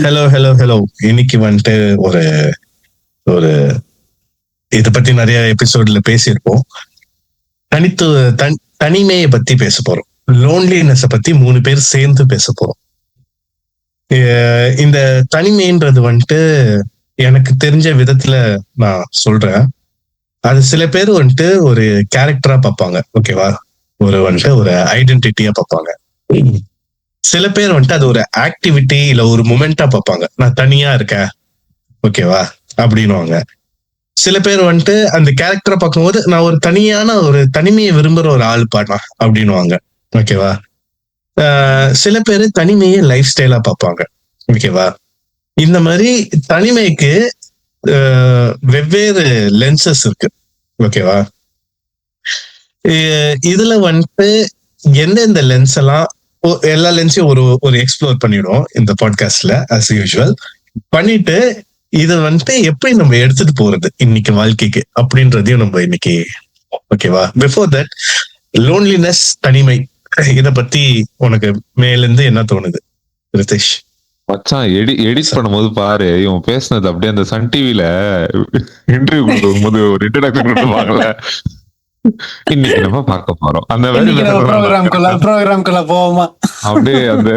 Hello hello hello. இன்னைக்கு வந்துட்டு ஒரு ஒரு இதை பத்தி நிறைய எபிசோட்ல பேசியிருப்போம். தனிமையை பத்தி பேச போறோம். லோன்லினஸ் பத்தி 3 பேர் சேர்ந்து பேச போறோம். இந்த தனிமைன்றது வந்துட்டு எனக்கு தெரிஞ்ச விதத்துல நான் சொல்றேன். அது சில பேர் வந்துட்டு ஒரு கேரக்டரா பார்ப்பாங்க, ஓகேவா? வந்துட்டு ஒரு ஐடென்டிட்டியா பார்ப்பாங்க. சில பேர் வந்துட்டு அது ஒரு ஆக்டிவிட்டி இல்ல ஒரு மொமெண்டா பார்ப்பாங்க. நான் தனியா இருக்கேன், ஓகேவா அப்படின்னுவாங்க. சில பேர் வந்துட்டு அந்த கேரக்டரை பார்க்கும்போது நான் ஒரு தனிமையை விரும்புற ஒரு ஆள் பாடலாம் அப்படின்னுவாங்க, ஓகேவா? சில பேர் தனிமையை லைஃப் ஸ்டைலா பார்ப்பாங்க, ஓகேவா? இந்த மாதிரி தனிமைக்கு வெவ்வேறு லென்சஸ் இருக்கு, ஓகேவா? இதுல வந்துட்டு எந்தெந்த லென்ஸ் எல்லாம் எல்லா லென்ஸையும் ஒரு எக்ஸ்ப்ளோர் பண்ணிடுவோம் இந்த பாட்காஸ்ட்ல அஸ் யூஷுவல். பண்ணிட்டு இதை வந்துட்டு எப்படி நம்ம எடுத்துட்டு போறது இன்னைக்கு வாழ்க்கைக்கு அப்படின்றதையும் நம்ம இன்னைக்கு, ஓகேவா? பிஃபோர் தட், லோன்லினஸ், தனிமை, இத பத்தி உனக்கு மேலிருந்து என்ன தோணுது ரிதேஷ்? மச்சான், எடிட் பண்ணும்போது பாரு, இவன் பேசுனது அப்படியே அந்த சன் டிவில இன்டர்வியூ கொடுக்கும்போது ஒரு இன்ட்ரோடக்ஷன் கொடுப்பாங்கல்ல, இன்னைக்கு நம்ம பார்க்க போறோம் அந்த ப்ரோகிராம்குள்ள போவோமா, அப்படியே அந்த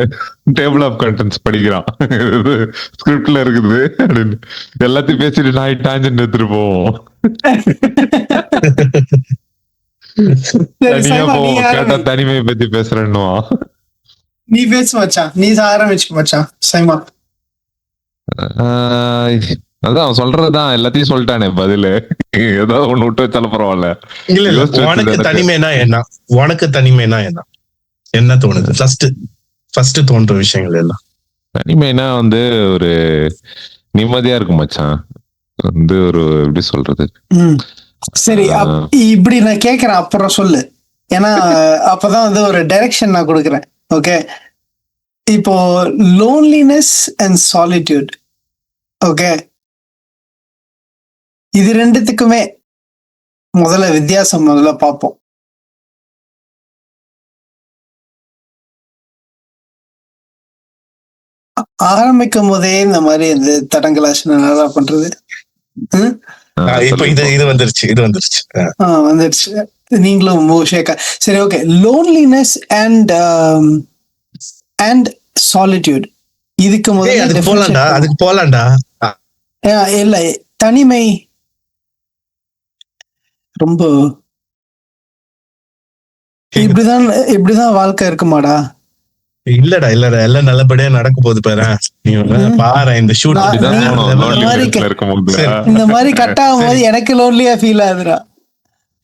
டேபிள் ஆஃப் கண்டென்ட்ஸ் படிக்கிறான், ஸ்கிரிப்ட்ல இருக்குது அப்படின்னு எல்லாத்தையும் பேசிட்டு நான் டான்ஜென்ட் எடுத்துட்டு போவோம். தனியா போவோம், கேட்டா தனிமையை பத்தி பேசுறேன்னுவா. நீ பேசு மச்சான், நீ ஆரம்பிச்சு மச்சான். சைமா அதான் அவன் சொல்றதுதான், எல்லாத்தையும் சொல்லிட்டானே பதிலு. ஏதாவது ஒண்ணு விட்டு வச்சாலும் பரவாயில்ல. உனக்கு தனிமைனா என்ன? உனக்கு தனிமைனா என்ன? என்ன தோணுது ஃபர்ஸ்ட் தோன்ற விஷயங்கள் எல்லாம்? தனிமைனா வந்து ஒரு நிம்மதியா இருக்கும் மச்சான். வந்து ஒரு எப்படி சொல்றது, சரி இப்படி நான் கேக்குறேன், அப்புறம் சொல்லு. ஏன்னா அப்பதான் வந்து ஒரு டைரக்ஷன் நான் கொடுக்குறேன். ஓகே, இப்போ லோன்லினஸ் அண்ட் சாலிட்யூட், ஓகே, இது ரெண்டுத்துக்குமே முதல்ல வித்தியாசம் பார்ப்போம். ஆரம்பிக்கும் போதே இந்த மாதிரி இந்த தடங்கலாச்சு நல்லா பண்றது. இப்ப இது வந்துருச்சு நீங்களும் ஷேக்கா. சரி, ஓகே. லோன்லினஸ் அண்ட் சாலிட்யூட், இதுக்கு முதல்ல போலாண்டா. இல்ல, தனிமை ரொம்ப இப்படிதான் வாழ்க்கை இருக்குமாடா? இல்லடா எல்லாம் நல்லபடியா நடக்க போகுது பாரு. இந்த ஷூட் இந்த மாதிரி கட் ஆகும் போது எனக்கு லோன்லியா ஃபீல் ஆகுதுடா.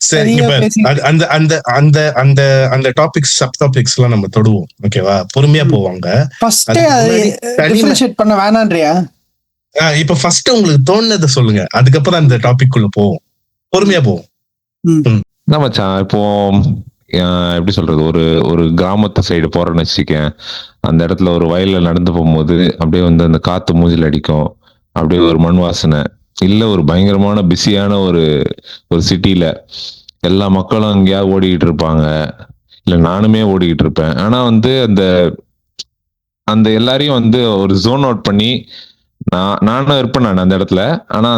சரி, அந்த டாபிக்ஸ், சப் டாபிக்ஸ் எல்லாம் நம்ம தொடுவோம், ஓகேவா? பொறுமையா போவாங்க. பண்ண வேணான்றியா? இப்ப ஃபர்ஸ்ட் உங்களுக்கு தோணுனதை சொல்லுங்க, அதுக்கப்புறம் அந்த டாபிக் குள்ள போவோம், பொறுமையா போவோம். மச்சான், இப்போ எப்படி சொல்றது, ஒரு கிராமத்து சைடு போறேன்னு வச்சுக்கேன். அந்த இடத்துல ஒரு வயல்ல நடந்து போகும்போது அப்படியே வந்து அந்த காத்து மூஞ்சில் அடிக்கும், அப்படியே ஒரு மண் வாசனை. இல்ல ஒரு பயங்கரமான பிஸியான ஒரு சிட்டில எல்லா மக்களும் அங்கேயா ஓடிக்கிட்டு இருப்பாங்க, இல்ல நானுமே ஓடிக்கிட்டு இருப்பேன். ஆனா வந்து அந்த எல்லாரையும் வந்து ஒரு ஜோன் அவுட் பண்ணி நானும் இருப்பேன் நான் அந்த இடத்துல. ஆனா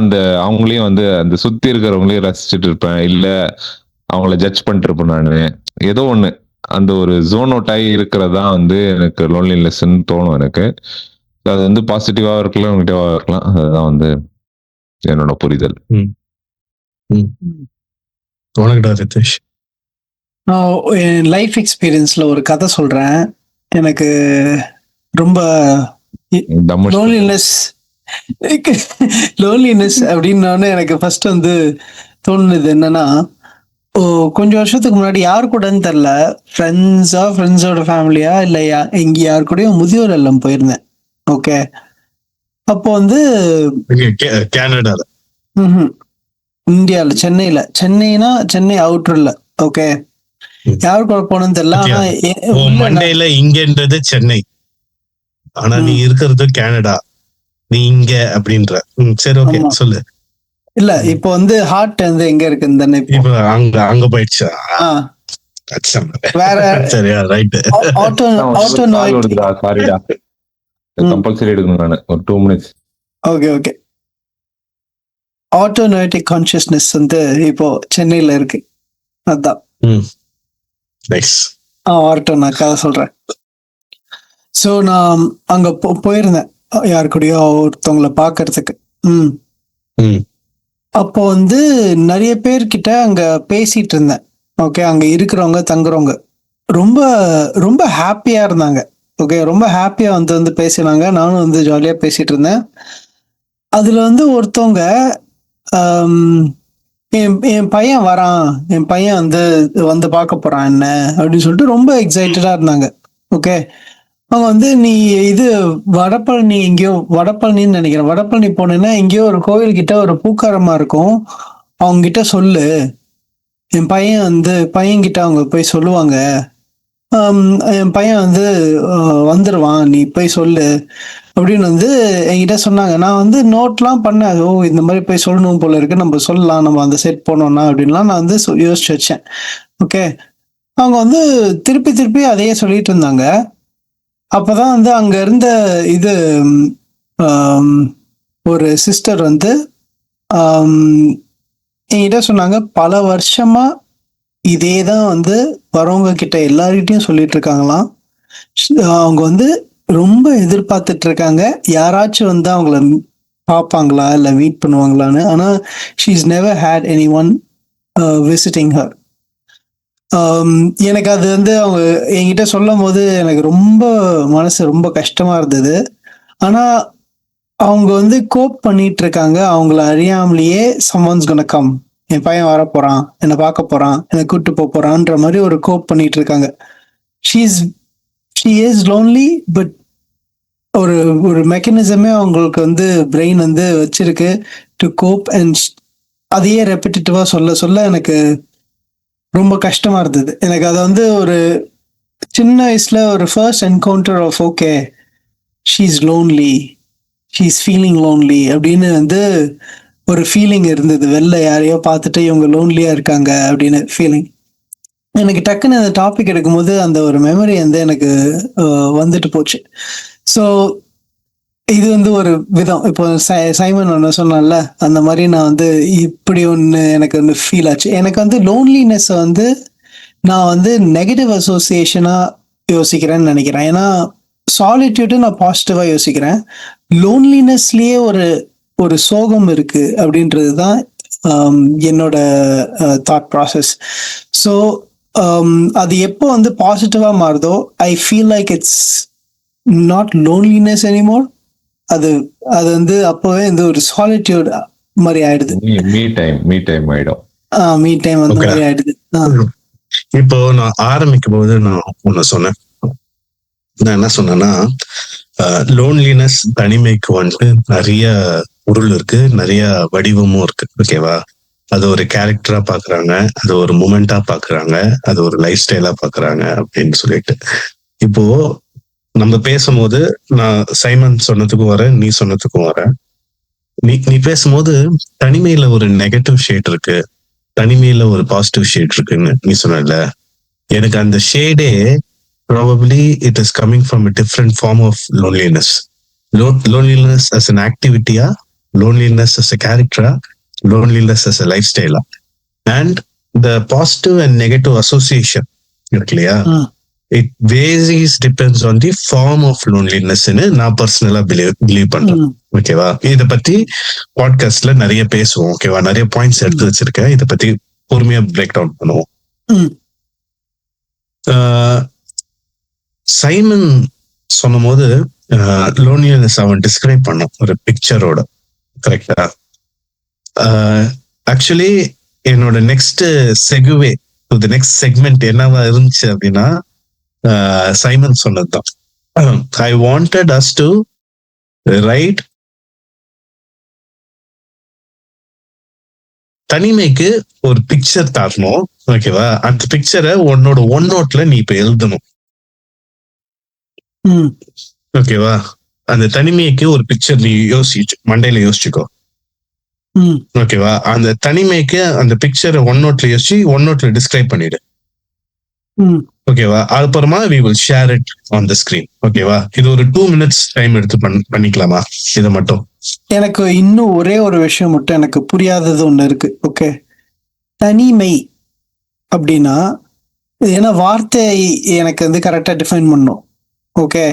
அவங்களையும் வந்து அந்த சுத்தி இருக்கிறவங்களையும் ரசிச்சுட்டு இருப்பேன், இல்ல அவங்கள ஜட்ஜ் பண்ணிட்டு இருப்பேன் நானு. ஏதோ ஒண்ணு அந்த ஒரு ஜோன் அவுட் ஆகி இருக்கிறதா வந்து எனக்கு லோன்லினஸ்ன்னு தோணும் எனக்கு. அது வந்து பாசிட்டிவா இருக்கலாம், நெகட்டிவா இருக்கலாம். அதுதான் வந்து என்னோட புரிதல். என் லைஃப் எக்ஸ்பீரியன்ஸ்ல ஒரு கதை சொல்றேன். எனக்கு ரொம்ப லோன்லினஸ் அப்படின்னோடனே எனக்கு ஃபர்ஸ்ட் வந்து தோணுது என்னன்னா, கொஞ்சம் வருஷத்துக்கு முன்னாடி யாரு கூடன்னு தெரியல, ஃப்ரெண்ட்ஸோட ஃபேமிலியா இல்ல எங்க யாரு கூடயும் முதியோர் இல்லம் போயிருந்தேன். ஓகே, அப்போ வந்து கனடால, இந்தியால, சென்னைனா சென்னை அவுட்டர்ல. ஓகே, யாரு கூட போனோன்னு தெரியல. ஆனா மண்டேல இங்கன்றது சென்னை, ஆனா நீ இருக்கிறது கனடா, நீ இங்க அப்படின்ற. சரி, ஓகே, சொல்லு. இல்ல, இப்போ வந்து ஹார்ட் வந்து எங்க இருக்குன்னு தானே, இப்போ அங்க போயிடுச்சா? வேற சரியா, ரைட். கம்பல்சரி எடுக்கணும் நான் ஒரு 2 மினிட்ஸ். ஓகே. ஆட்டோனேட்டிக் கான்சியஸ்னஸ் வந்து இப்போ சென்னையில இருக்கு. அதான் நைஸ். வரட்டும், நான் கதை சொல்றேன். ஸோ நான் அங்க போயிருந்தேன் யாரு கூடயோ ஒருத்தவங்களை பார்க்கறதுக்கு. அப்போ வந்து நிறைய பேர்கிட்ட அங்க பேசிட்டு இருந்தேன். ஓகே, அங்க இருக்கிறவங்க தங்குறவங்க ரொம்ப ரொம்ப ஹாப்பியா இருந்தாங்க. ஓகே, ரொம்ப ஹாப்பியா வந்து பேசினாங்க. நானும் வந்து ஜாலியா பேசிட்டு இருந்தேன். அதுல வந்து ஒருத்தவங்க என் பையன் வரான், என் பையன் வந்து பார்க்க போறான் என்ன அப்படின்னு சொல்லிட்டு ரொம்ப எக்ஸைட்டடா இருந்தாங்க. ஓகே, அவங்க வந்து நீ இது வடபழனின்னு நினைக்கிறேன். வடபழனி போனேன்னா எங்கேயோ ஒரு கோவில் கிட்ட ஒரு பூக்காரமா இருக்கும், அவங்க கிட்ட சொல்லு, என் பையன் கிட்ட அவங்க போய் சொல்லுவாங்க, என் பையன் வந்து வந்துடுவான், நீ போய் சொல்லு அப்படின்னு வந்து என்கிட்ட சொன்னாங்க. நான் வந்து நோட்லாம் பண்ணேன். இந்த மாதிரி போய் சொல்லணும் போல இருக்கு, நம்ம சொல்லலாம், நம்ம அந்த செட் போனோம்னா அப்படின்லாம் நான் வந்து யோசிச்சு வச்சேன். ஓகே, அவங்க வந்து திருப்பி அதையே சொல்லிட்டு இருந்தாங்க. அப்பதான் வந்து அங்க இருந்த இது ஒரு சிஸ்டர் வந்து என்கிட்ட சொன்னாங்க, பல வருஷமா இதேதான் வந்து வரவங்க கிட்ட எல்லார்கிட்டையும் சொல்லிட்டு இருக்காங்களாம். அவங்க வந்து ரொம்ப எதிர்பார்த்துட்டு இருக்காங்க யாராச்சும் வந்து அவங்கள பார்ப்பாங்களா இல்ல மீட் பண்ணுவாங்களான்னு. ஆனா she has never had anyone visiting her. எனக்கு அது வந்து அவங்க என்கிட்ட சொல்லும் போது எனக்கு ரொம்ப மனசு ரொம்ப கஷ்டமா இருந்தது. ஆனா அவங்க வந்து கோப் பண்ணிட்டு இருக்காங்க, அவங்கள அறியாமலேயே someone's gonna come, என் பையன் வர போறான், என்னை பார்க்க போறான், என்னை கூப்பிட்டு போறான்ற மாதிரி ஒரு கோப் பண்ணிட்டு இருக்காங்க. she is lonely, பட் ஒரு மெக்கானிசமே அவங்களுக்கு வந்து பிரெயின் வந்து வச்சிருக்கு டு கோப். அண்ட் அதையே ரெப்பிட்டேட்டிவா சொல்ல எனக்கு ரொம்ப கஷ்டமா இருந்தது. எனக்கு அதை வந்து ஒரு சின்ன வயசுல ஒரு first encounter of okay she's lonely, she's feeling lonely அப்படின்னு வந்து ஒரு ஃபீலிங் இருந்தது. வெளில யாரையோ பார்த்துட்டு இவங்க லோன்லியா இருக்காங்க அப்படின்னு ஃபீலிங். எனக்கு டக்குன்னு அந்த டாபிக் எடுக்கும்போது அந்த ஒரு மெமரி வந்து எனக்கு வந்துட்டு போச்சு. ஸோ இது வந்து ஒரு விதம். இப்போ சைமன் ஒன்று சொன்னால அந்த மாதிரி நான் வந்து இப்படி ஒன்று எனக்கு வந்து ஃபீல் ஆச்சு. எனக்கு வந்து லோன்லினஸ்ஸை வந்து நான் வந்து நெகட்டிவ் அசோசியேஷனாக யோசிக்கிறேன்னு நினைக்கிறேன். ஏன்னா சாலிட்யூடு நான் பாசிட்டிவாக யோசிக்கிறேன். லோன்லினஸ்லேயே ஒரு சோகம் இருக்கு அப்படின்றது தான் என்னோட தாட் ப்ராசஸ். ஸோ அது எப்போ வந்து பாசிட்டிவாக மாறுதோ I feel like it's not loneliness anymore. அது வந்து அப்பவே இந்த ஒரு சாலிட்யூட் மாதிரி ஆயிடுது. மீ டைம் ஆயிடும். மீ டைம் அந்த மாதிரி ஆயிடுது. இப்போ நான் ஆரம்பிக்கும் போது நான் ஒண்ணு சொன்னேன். நான் என்ன சொன்னேன்னா, லோன்லினஸ் தனிமைக்கு வந்துட்டு நிறைய பொருள் இருக்கு, நிறைய வடிவமும் இருக்கு. ஓகேவா? அது ஒரு கேரக்டரா பாக்குறாங்க, அது ஒரு மூமெண்டா பாக்குறாங்க, அது ஒரு லைஃப் ஸ்டைலா பாக்குறாங்க அப்படின்னு சொல்லிட்டு. இப்போ நம்ம பேசும்போது நான் சைமன் சொன்னதுக்கும் வரேன், நீ சொன்னதுக்கும் வரேன். நீ பேசும்போது தனிமையில ஒரு நெகட்டிவ் ஷேட் இருக்கு, தனிமையில ஒரு பாசிட்டிவ் ஷேட் இருக்குன்னு நீ சொன்ன. எனக்கு அந்த ஷேடே probably it is coming from a different form of loneliness. Loneliness as an activity-ஆ, loneliness as a character-ஆ, loneliness as a lifestyle-ஆ, and the positive and negative association இருக்கு இல்லையா, it varies depends on the form of loneliness ன்னு நான் பர்சனலா believe பண்றேன். ஓகேவா? இத பத்தி பாட்காஸ்ட்ல நிறைய பேசுவோம். ஓகேவா? நிறைய பாயிண்ட்ஸ் எடுத்து வச்சிருக்கேன், இத பத்தி பொறுமையா பிரேக் டவுன் பண்ணுவோம். சைமன் சொன்னும் போது லோன்லினஸ் அவன் டிஸ்கிரைப் பண்ணான் ஒரு பிக்சரோட. கரெக்டா? ஆக்சுவலி என்னோட next segue to the next segment என்னவா இருந்துச்சு அப்படின்னா, சைமன் சொன்னதுதான். I wanted us to write தனிமைக்கு ஒரு பிக்சர் தரணும். ஓகேவா? அந்த பிக்சரை உன்னோட ஒன் நோட்ல நீ இப்ப எழுதணும். ஓகேவா? அந்த தனிமைக்கு ஒரு பிக்சர் நீ மண்டையில யோசிச்சுக்கோ. ஓகேவா? அந்த தனிமைக்கு அந்த பிக்சரை ஒன் நோட்ல யோசிச்சு ஒன் நோட்ல டிஸ்கிரைப் பண்ணிடு. ஓகேவா? அப்புறமா we will share it on the screen. ஓகேவா? இது ஒரு 2 minutes டைம் எடுத்து பண்ணிக்கலாமா இதை மட்டும்? எனக்கு இன்னும் ஒரே ஒரு விஷயம் மட்டும் எனக்கு புரியாதது ஒண்ணு இருக்கு. ஓகே, தனிமை அப்படின்னா, ஏன்னா வார்த்தை எனக்கு வந்து கரெக்டா டிஃபைன் பண்ணும். ஓகே,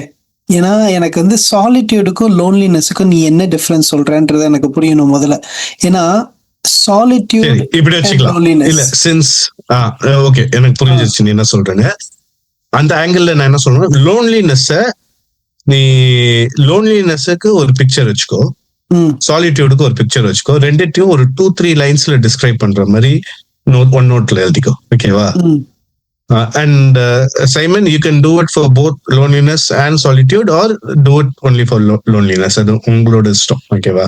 ஏன்னா எனக்கு வந்து சாலிட்யூடுக்கும் லோன்லினஸுக்கும் நீ என்ன டிஃபரன்ஸ் சொல்றன்றது எனக்கு புரியணும் முதல்ல. ஏன்னா சாலிட்யூட் இப்படி வச்சுக்கலாம். இல்ல சின்ஸ் ஓகே, எனக்கு புரிஞ்சிருச்சு நீ என்ன சொல்றேன்னு. அந்த ஆங்கிள் நான் என்ன சொல்றேன், லோன்லினஸுக்கு ஒரு பிக்சர் வச்சுக்கோ, சாலிட்யூடுக்கு ஒரு பிக்சர் வச்சுக்கோ, ரெண்டுத்தையும் ஒரு 2-3 லைன்ஸ்ல டிஸ்கிரைப் பண்ற மாதிரி ஒன் நோட்ல எழுதிக்கோ. ஓகேவா? And Simon, you can do it for both loneliness and solitude, or do it only for loneliness. அது உங்களோட இஷ்டம். ஓகேவா?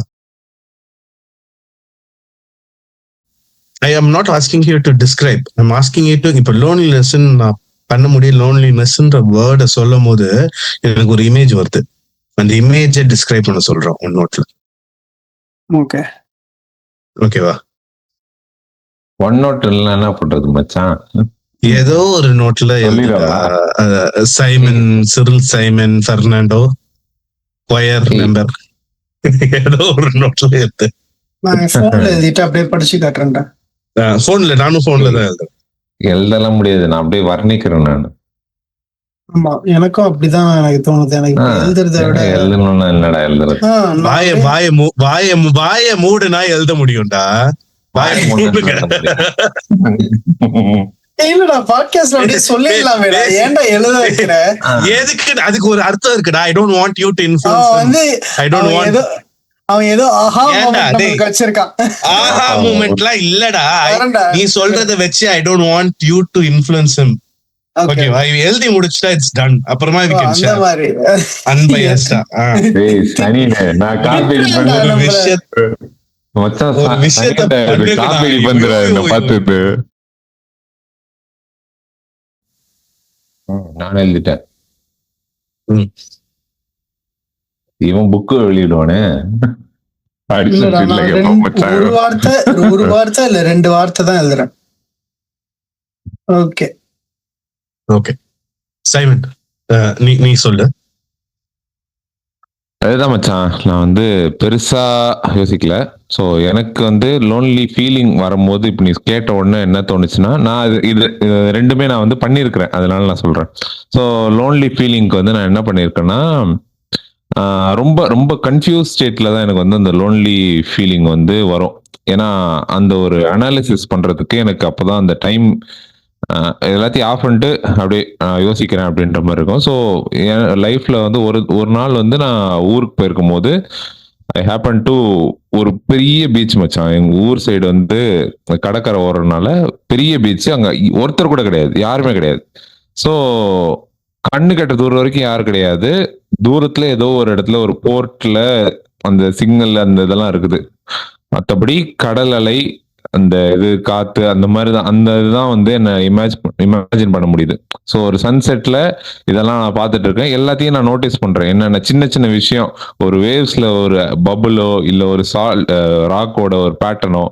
I am not asking you to describe. I'm asking you to, இப்ப loneliness நான் பண்ண முடியும். lonelinessன்ற வேர்டை சொல்லும் போது எனக்கு ஒரு இமேஜ் வருது. அந்த இமேஜை டிஸ்கிரைப் பண்ண சொல்றோம் ஒன் நோட்ல. ஓகே, ஓகேவா? ஒன் நோட் இல்ல என்ன பண்றது மச்சான்? ஏதோ ஒரு நோட்ல Simon, Cyril Simon Fernando choir member, ஏதோ ஒரு நோட்ல எடுத்து நான் போன்ல எழுதிட்டு அப்படியே படிச்சு காட்டுறேன்டா. போன்ல, நானும் போன்ல தான் எழுதுறேன். எழுதலாம் முடியாது, நான் அப்படியே வர்ணிக்கிறேன் நான். ஆமா, எனக்கும் அப்படிதான் எனக்கு தோணுது. எனக்கு எழுதுறத விட எழுதணும்னா என்னடா எழுதுறது? வாய மூடுனா எழுத முடியும்டா. இல்லடா, பாட்காஸ்ட்ல அப்படியே சொல்லிடலாமேடா, ஏன்டா எழுத வைக்கிற? எதுக்கு? அதுக்கு ஒரு அர்த்தம் இருக்குடா. I don't want you to influence. வந்து I don't want. அவன் ஏதோ ஆஹா மொமெண்ட் வச்சிருக்கான். ஆஹா மொமெண்ட்லாம் இல்லடா. நீ சொல்றத வச்சு I don't want you to influence him. ஓகேவா? எழுதி முடிச்சிட்டா இட்ஸ் டன். அப்புறமா we can share. அந்த மாதிரி அன்பயஸ்டா. டேய் சனி, நான் காப்பி பண்ண ஒரு விஷயத்தை காப்பி பண்றேன் பார்த்துட்டு நான் எழுதிட்டேன். இவன் புக்கு வெளியிடுவானே. ஒரு வார்த்தை இல்ல 2 வார்த்தை தான் எழுதுறேன். ஓகே ஓகே சைமன், நீ சொல்லு. அதுதான் மச்சான், நான் வந்து பெருசா யோசிக்கல. ஸோ எனக்கு வந்து லோன்லி ஃபீலிங் வரும்போது இப்போ நீ கேட்ட உடனே என்ன தோணுச்சுன்னா, நான் இது ரெண்டுமே நான் வந்து பண்ணியிருக்கிறேன், அதனால நான் சொல்றேன். ஸோ லோன்லி ஃபீலிங்க்கு வந்து நான் என்ன பண்ணியிருக்கேன்னா, ரொம்ப ரொம்ப கன்ஃபியூஸ் ஸ்டேட்ல தான் எனக்கு வந்து அந்த லோன்லி ஃபீலிங் வந்து வரும். ஏன்னா அந்த ஒரு அனாலிசிஸ் பண்றதுக்கு எனக்கு அப்போதான் அந்த டைம் எல்லாத்தையும் ஆஃப் பண்ணிட்டு அப்படியே யோசிக்கிறேன் அப்படின்ற மாதிரி இருக்கும். ஸோ என் லைஃப்ல வந்து ஒரு நாள் வந்து நான் ஊருக்கு போயிருக்கும் போது ஐ ஹேப்பன் டு ஒரு பெரிய பீச் மச்சான். எங்க ஊர் சைடு வந்து கடற்கரை ஓடுறதுனால பெரிய பீச், அங்க ஒருத்தர் கூட கிடையாது, யாருமே கிடையாது. ஸோ கண்ணு கட்ட தூரம் வரைக்கும் யாரும் கிடையாது. தூரத்துல ஏதோ ஒரு இடத்துல ஒரு போர்ட்ல அந்த சிக்னல் அந்த இதெல்லாம் இருக்குது. மற்றபடி கடல் அலை, அந்த இது காத்து, அந்த மாதிரி தான், அந்த இதுதான் வந்து என்ன இமேஜின் பண்ண முடியுது. ஸோ ஒரு சன்செட்ல இதெல்லாம் நான் பார்த்துட்டு இருக்கேன். எல்லாத்தையும் நான் நோட்டீஸ் பண்றேன். என்னென்ன சின்ன சின்ன விஷயம், ஒரு வேவ்ஸ்ல ஒரு பபுளோ இல்ல ஒரு ராக்கோட ஒரு பேட்டர்னோ,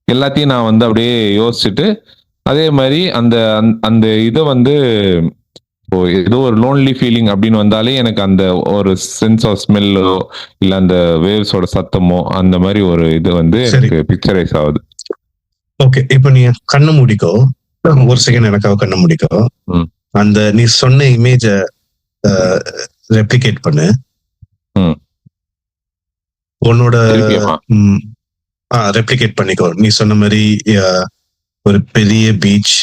எல்லாத்தையும் நான் வந்து அப்படியே யோசிச்சுட்டு, அதே மாதிரி அந்த அந்த இதை வந்து ஏதோ ஒரு லோன்லி ஃபீலிங் அப்படின்னு வந்தாலே எனக்கு அந்த ஒரு சென்ஸ் ஆஃப் ஸ்மெல்லோ இல்ல அந்த வேவ்ஸோட சத்தமோ அந்த மாதிரி ஒரு இது வந்து எனக்கு பிக்சரைஸ் ஆகுது. ஓகே, இப்ப நீ கண்ணை மூடிக்கோ, ஒரு செகண்ட் எனக்காக கண்ணை மூடிக்கோ. அந்த நீ சொன்ன இமேஜ ரெப்ளிகேட் பண்ணு. உன்னோட ரெப்ளிகேட் பண்ணிக்கோ. நீ சொன்ன மாதிரி ஒரு பெரிய beach,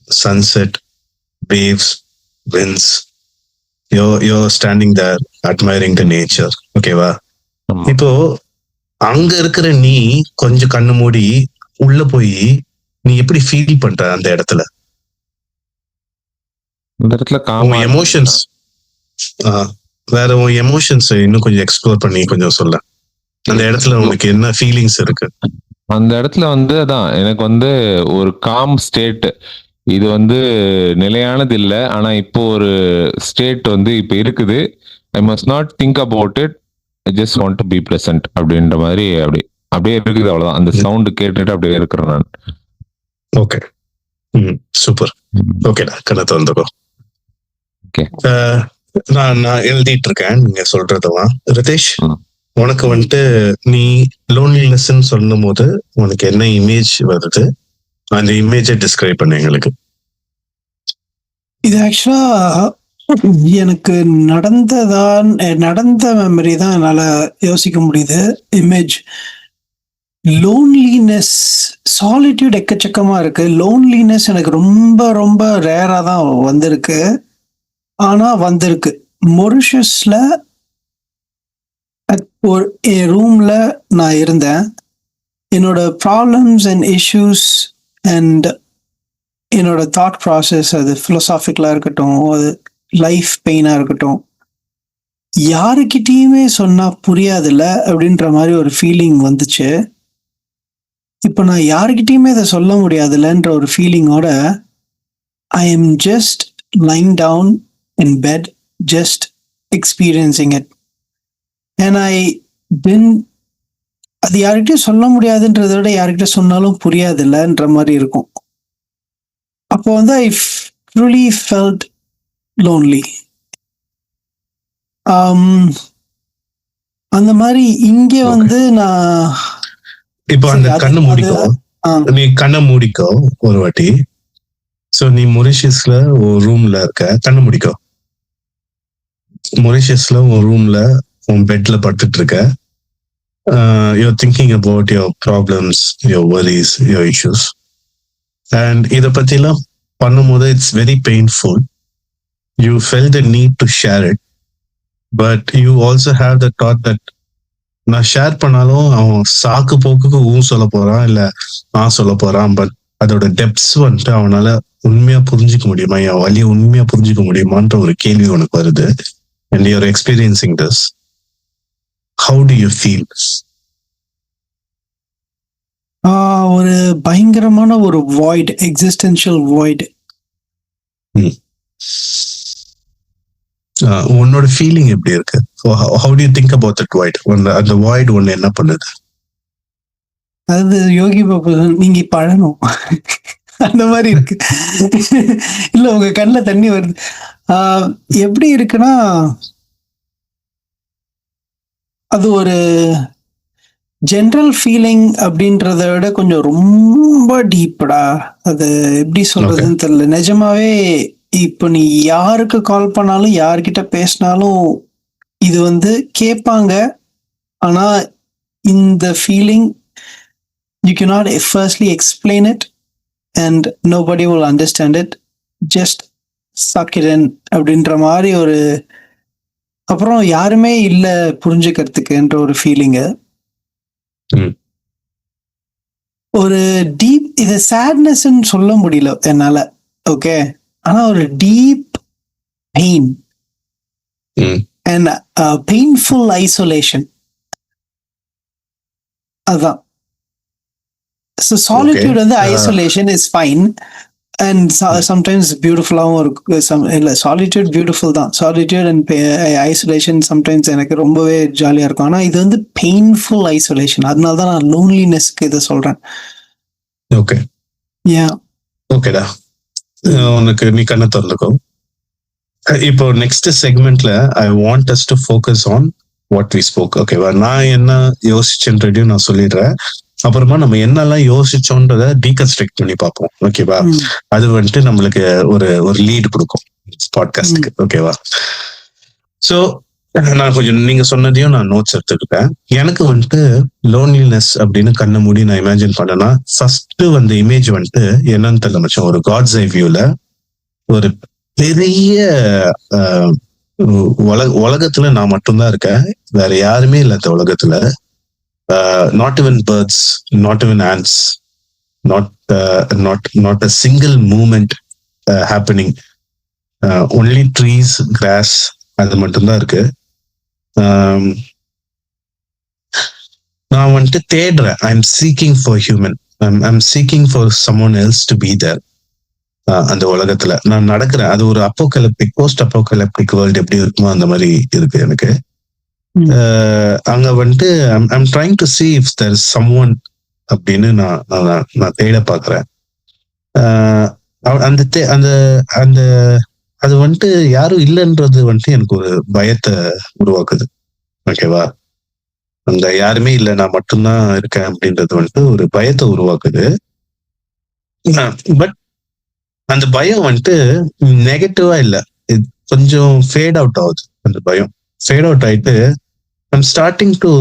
sunset, waves, winds, you're standing there admiring the nature. ஓகேவா? இப்போ அங்க இருக்கிற நீ கொஞ்சம் கண்ணு மூடி உள்ள போய் நீ எப்படி ஃபீல் பண்ற அந்த இடத்துல? உன் எமோஷன்ஸ் வேற, உன் எமோஷன்ஸ் இன்னும் கொஞ்சம் எக்ஸ்ப்ளோர் பண்ணி கொஞ்சம் சொல்ல. அந்த இடத்துல உனக்கு என்ன ஃபீலிங்ஸ் இருக்கு? அந்த இடத்துல வந்து அதான் எனக்கு வந்து ஒரு காம் ஸ்டேட். இது வந்து நிலையானது இல்லை, ஆனா இப்போ ஒரு ஸ்டேட் வந்து இப்போ இருக்குது. I must not think about it, I just want to be present அப்படின்ற மாதிரி அப்படியே இருக்குது. அவ்வளவுதான். அந்த சவுண்ட் கேட்டுட்டு அப்படியே இருக்கிறேன் நான். Okay, super. ஓகேடா, கண்ணத்தை வந்துக்கோ. ஓகே, நான் எழுதிட்டு இருக்கேன் நீங்க சொல்றதெல்லாம். ரிதேஷ், ம். உனக்கு வந்துட்டு நீ லோன்லினஸ் சொல்லும் போது உனக்கு என்ன இமேஜ் வருது, அந்த இமேஜை டிஸ்கிரைப் பண்ண எங்களுக்கு. இது ஆக்சுவலா எனக்கு நடந்த மெமரி தான் என்னால யோசிக்க முடியுது. இமேஜ் லோன்லினஸ், சாலிட்யூட் எக்கச்சக்கமா இருக்கு. லோன்லினஸ் எனக்கு ரொம்ப ரொம்ப ரேரா தான் வந்திருக்கு. ஆனா வந்திருக்கு. மொரிஷியஸ்ல ஒரு ரூம்ல நான் இருந்தேன். என்னோட ப்ராப்ளம்ஸ் அண்ட் இஷ்யூஸ் அண்ட் என்னோட தாட் ப்ராசஸ், அது ஃபிலோசாபிக்கலா இருக்கட்டும், அது லைஃப் பெயினா இருக்கட்டும், யாருக்கிட்டயுமே சொன்னா புரியாதுல்ல அப்படின்ற மாதிரி ஒரு ஃபீலிங் வந்துச்சு. இப்போ நான் யாருக்கிட்டயுமே இதை சொல்ல முடியாதுல்லன்ற ஒரு ஃபீலிங்கோட I am just lying down in bed, just experiencing it. And I பின் அது யார்கிட்டயும் சொல்ல முடியாதுன்றதை விட யார்கிட்ட சொன்னாலும் புரியாதுல்லன்ற மாதிரி இருக்கும். அப்போ வந்து ஐ ட்ரூலி ஃபெல்ட் லோன்லி. அந்த மாதிரி இங்க வந்து நான் இப்போ அந்த கண்ணை மூடிக்கோ, நீ கண்ணை மூடிக்கோ ஒரு வாட்டி. சோ நீ மொரிஷியஸ்ல ஒரு ரூம்ல இருக்க, கண்ணை மூடிக்கோ. மொரிஷியஸ்ல ஒரு ரூம்ல உன் பெட்ல படுத்துட்டு இருக்க. you're thinking about your problems, your worries, your issues. And இதை பத்திலாம் பண்ணும்போது it's very painful. You felt the need to share it, but you also have the thought that நான் ஷேர் பண்ணாலும் அவன் சாக்கு போக்குக்கு சொல்ல போறான், இல்ல நான் சொல்ல போறான். பட் அதோட டெப்த்ஸ் வந்துட்டு அவனால உண்மையா புரிஞ்சுக்க முடியுமா, என் வழியை உண்மையா புரிஞ்சுக்க முடியுமான்ற ஒரு கேள்வி உனக்கு வருது. And you're experiencing this. How do you feel? ஒரு பயங்கரமான ஒரு வாய்ட், எக்ஸிஸ்டென்ஷியல் வாய்ட். உன்னோட ஃபீலிங் எப்படி இருக்கு? How do you think about that void? அந்த void ஒன்னு என்ன பண்ணுது? அதாவது யோகி பாபு நீங்க இப்ப அழணும் அந்த மாதிரி இருக்கு. இல்ல உங்க கண்ணுல தண்ணி வருது. எப்படி இருக்குன்னா, அது ஒரு ஜென்ரல் ஃபீலிங் அப்படின்றத விட கொஞ்சம் ரொம்ப டீப்படா. அது எப்படி சொல்றதுன்னு தெரியல. நிஜமாவே இப்போ நீ யாருக்கு கால் பண்ணாலும் யார்கிட்ட பேசினாலும் இது வந்து கேட்பாங்க. ஆனா இந்த feeling you cannot firstly explain it and nobody will understand it. Just suck it in அப்படின்ற மாதிரி ஒரு, அப்புறம் யாருமே இல்லை புரிஞ்சுக்கிறதுக்குன்ற ஒரு ஃபீலிங்கு. ஒரு டீப், இது சேட்னஸ்ன்னு சொல்ல முடியல என்னால. ஓகே, ஆனா ஒரு deep pain and painful isolation. அதான். ஸோ சாலிட்யூட் வந்து isolation is fine and sometimes பியூட்டிஃபுல்லாகவும் இருக்கும். இல்லை, சாலிட்யூட் பியூட்டிஃபுல் தான். சாலிட்யூட் அண்ட் ஐசோலேஷன் சம்டைம்ஸ் எனக்கு ரொம்பவே ஜாலியாக இருக்கும். ஆனால் இது வந்து பெயின்ஃபுல் ஐசோலேஷன். அதனால தான் நான் லோன்லினஸ்க்கு இதை சொல்கிறேன். ஓகே, ஏன் ஓகேடா, உனக்கு நீ கண்ணை திறந்துக்கோ. இப்போ நெக்ஸ்ட் செக்மெண்ட்ல I want us to focus on what we spoke. ஓகேவா? நான் என்ன யோசிச்சேன்றதையும் நான் சொல்லிடுறேன். அப்புறமா நம்ம என்னெல்லாம் யோசிச்சோன்றத டீகன்ஸ்ட்ரக்ட் பண்ணி பார்ப்போம். ஓகேவா? அது வந்துட்டு நம்மளுக்கு ஒரு லீட் கொடுக்கும் பாட்காஸ்டுக்கு. ஓகேவா? ஸோ நான் கொஞ்சம் நீங்க சொன்னதையும் நான் நோட்ஸ் எடுத்துக்கிட்டேன். எனக்கு வந்துட்டு லோன்லினஸ் அப்படின்னு கண்ணை மூடி நான் இமேஜின் பண்ணேன்னா ஃபர்ஸ்ட் வந்து இமேஜ் வந்துட்டு என்னன்னு தெரியல மச்சான். ஒரு காட்ஸ் ஐ வியூல ஒரு பெரிய உலகத்துல நான் மட்டும்தான் இருக்கேன், வேற யாருமே இல்லை இந்த உலகத்துல. Not even birds, not even ants, not a single movement happening. Only trees, grass, அது மட்டும்தான் இருக்கு. நான் வந்துட்டு தேடுறேன். I'm seeking for human. I'm seeking for someone else to be there. அந்த உலகத்துல நான் நடக்கிறேன். அது ஒரு அப்போகலிப்டிக், போஸ்ட் அப்போகலிப்டிக் வேர்ல்டு எப்படி இருக்குமோ அந்த மாதிரி இருக்கு எனக்கு. அங்க வந்துட்டு I'm trying to see if there is someone அப்படின்னு நான் தேட பாக்குறேன். அந்த அந்த அந்த அது வந்துட்டு யாரும் இல்லைன்றது வந்துட்டு எனக்கு ஒரு பயத்தை உருவாக்குது. ஓகேவா? அந்த யாருமே இல்லை, நான் மட்டும்தான் இருக்கேன் அப்படின்றது வந்துட்டு ஒரு பயத்தை உருவாக்குது. பட் அந்த பயம் வந்துட்டு நெகட்டிவா இல்லை, இது கொஞ்சம் ஃபேட் அவுட் ஆகுது. அந்த பயம் ஃபேட் அவுட் ஆயிட்டு I'm starting to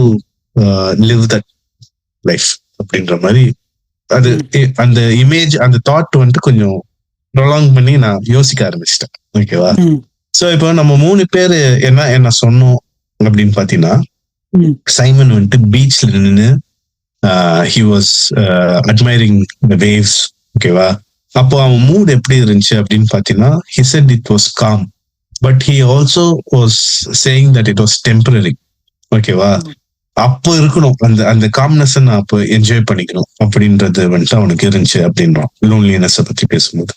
live that life அப்படின்ற மாதிரி. அது அந்த இமேஜ், அந்த தாட் வந்துட்டு கொஞ்சம் ப்ரொலாங் பண்ணி நான் யோசிக்க ஆரம்பிச்சிட்டேன். ஓகேவா? சோ இப்போ நம்ம 3 பேரு என்ன சொன்னோம் அப்படின்னு பாத்தீங்கன்னா, சைமன் வந்துட்டு பீச்ல நின்று he was admiring the waves. ஓகேவா? அப்போ அவன் மூட் எப்படி இருந்துச்சு அப்படின்னு பாத்தீங்கன்னா, he said it was calm, but he also was saying that it was temporary. ஓகேவா? அப்போ இருக்கணும் அந்த அந்த காம்னஸ் நான் அப்போ என்ஜாய் பண்ணிக்கணும் அப்படின்றது வந்துட்டு அவனுக்கு இருந்துச்சு அப்படின்றான் லோன்லினஸ் பத்தி பேசும்போது.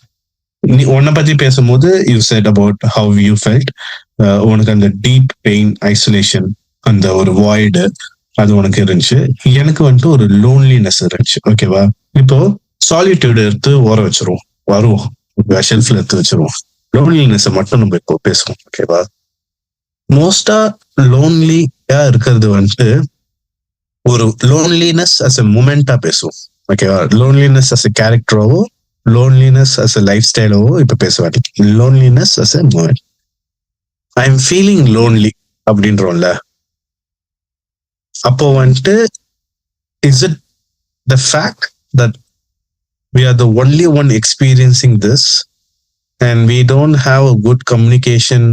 நீ உன்னை பத்தி பேசும்போது you said about how you felt. உனக்கு அந்த டீப் பெயின், ஐசோலேஷன், அந்த ஒரு வாய்டு அது உனக்கு இருந்துச்சு. எனக்கு வந்துட்டு ஒரு லோன்லினஸ் இருந்துச்சு. ஓகேவா? இப்போ சாலிட்யூட் எடுத்து ஓர வச்சிருவோம், வருவோம் ஷெல்ஃப்ல எடுத்து வச்சிருவோம். லோன்லினஸ் மட்டும் நம்ம இப்போ பேசுவோம். ஓகேவா? மோஸ்டா லோன்லியா இருக்கிறது வந்துட்டு ஒரு லோன்லினஸ் அஸ் எ மூமெண்டா பேசுவோம். ஓகேவா? லோன்லினஸ் அஸ் எ கேரக்டராவோ, லோன்லினஸ் அஸ் எ லைஃப் ஸ்டைலாவோ இப்ப பேச வேண்டாம். Loneliness as a moment. I am feeling lonely அப்படின்றோம்ல, அப்போ வந்துட்டு is it the fact that we are the only one experiencing this and we don't have a good communication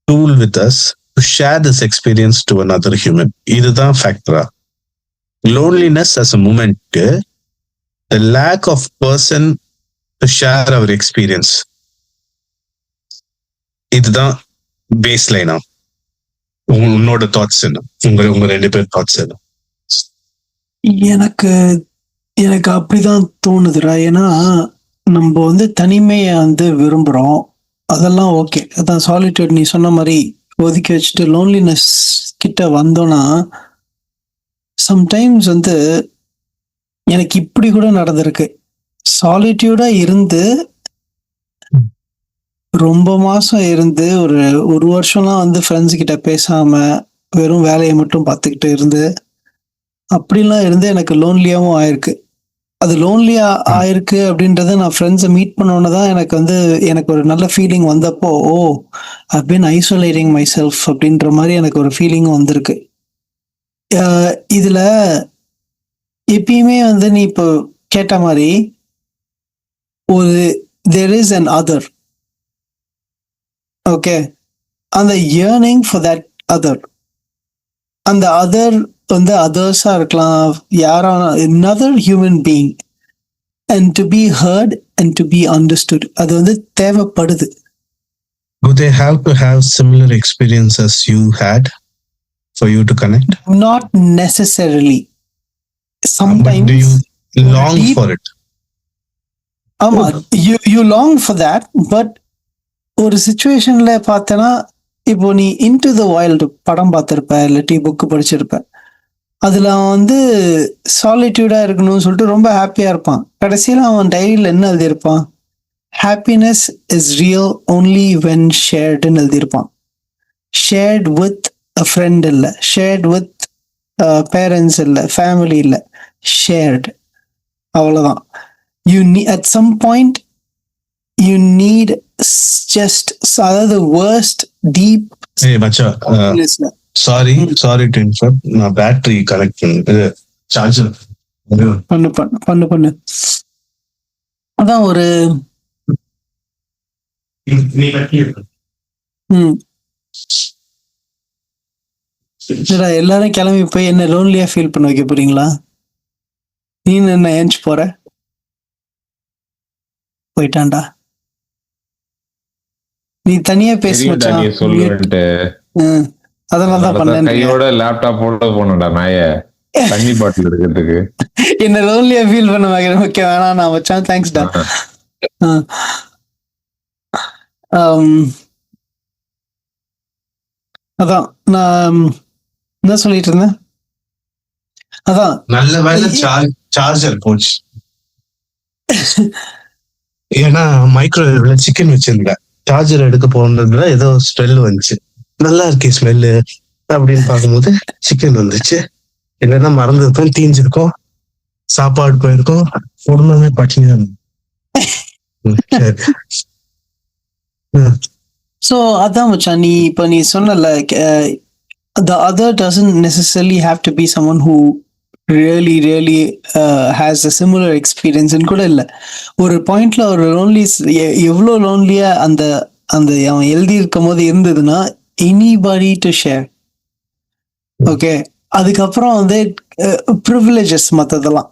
tool with us to share this experience to another human? இதுதான் ஃபேக்டரா? loneliness as a moment, the lack of person to share our experience, இதுதான் base லைனா? உன்னோட thoughts என்ன? உங்க 2 பேர் thoughts என்ன? எனக்கு அப்படிதான் தோணுதுடா. ஏன்னா நம்ம வந்து தனிமையை வந்து விரும்புறோம், அதெல்லாம் ஓகே. அதான் சாலிட்யூட் நீ சொன்ன மாதிரி ஒதுக்கி வச்சுட்டு லோன்லினஸ் கிட்ட வந்தோம்னா, சம்டைம்ஸ் வந்து எனக்கு இப்படி கூட நடந்திருக்கு. சாலிட்யூடா இருந்து ரொம்ப மாசம் இருந்து ஒரு வருஷம்லாம் வந்து ஃப்ரெண்ட்ஸ் கிட்ட பேசாம வெறும் வேலையை மட்டும் பார்த்துக்கிட்டு இருந்து அப்படிலாம் இருந்து எனக்கு லோன்லியாவும் ஆயிருக்கு. அது லோன்லியா ஆயிருக்கு அப்படின்றத நான் ஃப்ரெண்ட்ஸை மீட் பண்ணோன்னு தான் எனக்கு ஒரு நல்ல ஃபீலிங் வந்தப்போ, oh I been isolating myself அப்படின்ற மாதிரி எனக்கு ஒரு ஃபீலிங்கும் வந்திருக்கு. இதுல எப்பயுமே வந்து நீ இப்போ கேட்ட மாதிரி ஒரு there is an other, okay, அந்த yearning for that other, அந்த அதர் வந்து அதர்ஸா இருக்கலாம், யாரான another human being, and to be heard and to be understood, அது வந்து தேவைப்படுது. Do they have to have similar experience as you had for you to connect? Not necessarily. Sometimes do you long for it? ஆமா, you long for that, but ஒரு சிச்சுவேஷன்ல பார்த்தனா, இப்போ நீ into the wild படம் பார்த்திருப்ப, இல்லாட்டி புக்கு படிச்சிருப்ப, அதுல அவன் வந்து சாலிட்யூடா இருக்கணும்னு சொல்லிட்டு ரொம்ப ஹாப்பியா இருப்பான். கடைசியில அவன் டைரியில என்ன எழுதியிருப்பான்? Happiness is real only when ஷேர்டுன்னு எழுதியிருப்பான். ஷேர்ட் வித் அ ஃப்ரெண்ட் இல்லை, ஷேர்ட் வித் பேரண்ட்ஸ் இல்லை, ஃபேமிலி இல்லை, ஷேர்டு. அவ்வளவுதான். at some point you need just, அதாவது worst deep. Hey bacha, sorry to interrupt. நான் பேட்டரி கனெக்ட் பண்ணு, சார்ஜர் பண்ணு. அதான் ஒரு எல்லாரும் கிளம்பி போய் என்ன லோன்லியா ஃபீல் பண்ண வைக்க போறீங்களா? நீ என்ன ஏஞ்சி போற? போயிட்டான்டா. நீ தனியா பேசுறேன், அதனாலதான் பண்ணேன். கையோட லேப்டாப்போட போனடா நாய தண்ணி பாட்டில் எடுக்கிறதுக்கு. என்ன லோன்லியா ஃபீல் பண்ண வைக்கிறேன். ஓகே, வேணாம் நான் வச்சான். தேங்க்ஸ்டா. அதான் நான் என்ன சொல்லிட்டு இருந்தேன். அதான் நல்ல வேலை சார்ஜர் போச்சு. ஏன்னா மைக்ரோவேவ்ல சிக்கன் வச்சிருந்தேன். சார்ஜர் எடுக்க போனதுல ஏதோ ஸ்மெல் வந்துச்சு. நல்லா இருக்கே ஸ்மெல்லு அப்படின்னு பார்க்கும்போது சிக்கன் வந்துச்சு. இல்லைன்னா மறந்துருக்கும், தீஞ்சிருக்கும், சாப்பாடு போயிருக்கும், குடும்பமே பட்டினியா இருந்தது. சரி. ஸோ அதான் மச்சான், நீ சொன்னல the other doesn't necessarily have to be someone who really has a similar experience கூட இல்லை. ஒரு பாயிண்ட்ல ஒரு லோன்லி எவ்வளோ லோன்லியா அந்த அந்த அவன் எழுதி இருக்கும் போது இருந்ததுன்னா எனிபடி டு ஷேர். ஓகே, அதுக்கப்புறம் வந்து ப்ரிவிலேஜஸ் மற்றதெல்லாம்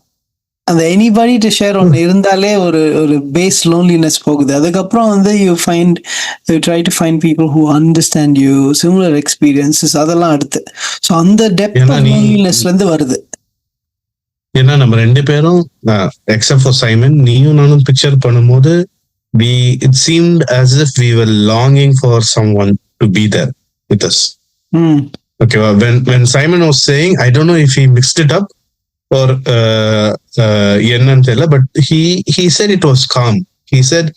அந்த எனிபடி டு ஷேர் ஒன்று இருந்தாலே ஒரு ஒரு பேஸ் லோன்லினஸ் போகுது. அதுக்கப்புறம் வந்து you try to find people who understand you, similar experiences, அதெல்லாம் அடுத்து. ஸோ அந்த டெப்த் ஆஃப் லோன்லினஸ்ல இருந்து வருது. ஏன்னா நம்ம 2 பேரும் எக்ஸப்ட் ஃபார் சைமன், நீயும் நானும் பிக்சர் பண்ணும்போது it seemed as if we were longing for someone to be there with us. Okay, well, when Simon was saying, I don't know if he mixed it up or என்னன்னு தெரியல, but he said it was calm. He said,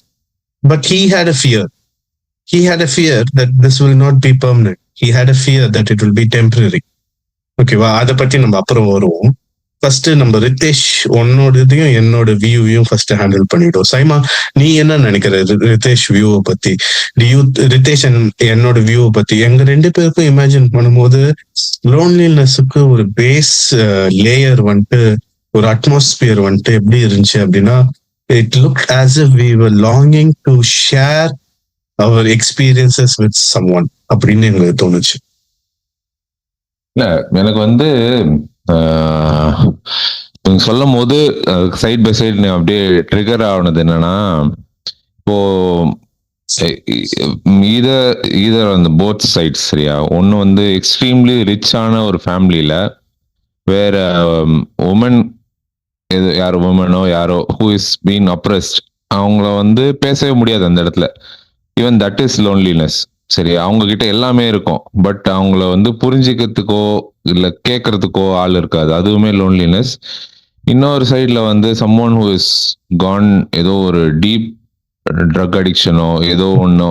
but he had a fear. He had a fear that this will not be permanent. He had a fear that it will be temporary. Okay, அதை பத்தி நம்ம அப்புறம் வருவோம். First நம்ம ரித்தேஷ் உன்னோட இதையும் என்னோட வியூவையும் first handle பண்ணிட்டோம். சைமா, நீ என்ன நினைக்கிற ரித்தேஷ் வியூவை பத்தி? ரித்தேஷ் என்னோட வியூவை பத்தி எங்க 2 பேருக்கும் இமேஜின் பண்ணும்போது லோன்லினஸுக்கு ஒரு பேஸ் லேயர் வந்துட்டு, ஒரு அட்மாஸ்பியர் வந்துட்டு எப்படி இருந்துச்சு அப்படின்னா, it look as if we were longing to share our experiences with someone அப்படின்னு எங்களுக்கு தோணுச்சு. இல்ல, எனக்கு வந்து சொல்லும் போது சைட் பை சைடு அப்படியே ட்ரிகர் ஆனது என்னன்னா, இப்போ either அந்த போத் சைட்ஸ், சரியா? ஒன்னு வந்து எக்ஸ்ட்ரீம்லி ரிச்சான ஒரு ஃபேமிலியில வேற உமன், யாரோ உமனோ யாரோ ஹூ இஸ் பீன் அப்ரெஸ்ட், அவங்கள வந்து பேசவே முடியாது அந்த இடத்துல. Even that is loneliness. சரி, அவங்க கிட்ட எல்லாமே இருக்கும், பட் அவங்கள வந்து புரிஞ்சுக்கிறதுக்கோ இல்ல கேட்கறதுக்கோ ஆள் இருக்காது. அதுவுமே லோன்லினஸ். இன்னொரு சைட்ல வந்து சம்மோன் ஹூ இஸ் கான், ஏதோ ஒரு டீப் ட்ரக் அடிக்ஷனோ ஏதோ ஒன்னோ,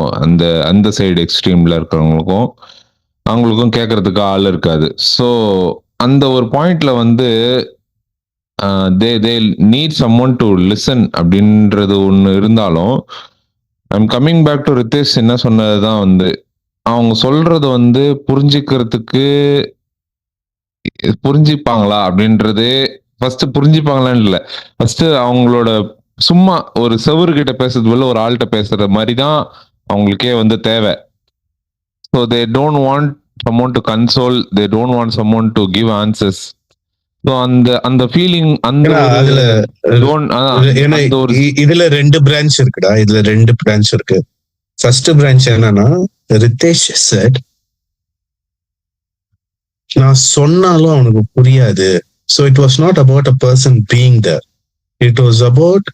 அந்த சைடு எக்ஸ்ட்ரீம்ல இருக்கிறவங்களுக்கும் அவங்களுக்கும் கேட்கறதுக்கு ஆள் இருக்காது. ஸோ அந்த ஒரு பாயிண்ட்ல வந்து they need someone to listen அப்படின்றது ஒன்று இருந்தாலும், I'm coming back to Ritesh என்ன சொன்னதுதான் வந்து, அவங்க சொல்றது வந்து புரிஞ்சுப்பாங்களா அப்படின்றது ஃபர்ஸ்ட், புரிஞ்சுப்பாங்களான்னு இல்லை, ஃபர்ஸ்ட் அவங்களோட சும்மா ஒரு செவரு கிட்ட பேசுறது போல ஒரு ஆள்கிட்ட பேசுற மாதிரி தான் அவங்களுக்கே வந்து தேவை. So they don't want சம்மோன் to console, they don't want சம்மோன் to give answers. So அந்த ஃபீலிங், இதுல 2 பிரான்ச் இருக்குடா. இதுல 2 பிரான்ச் இருக்கு. ஃபர்ஸ்ட் பிரான்ச் என்னன்னா, ரித்தேஷ் செட், நான் சொன்னாலும் அவனுக்கு புரியாது. So it was not about a person being there. It was about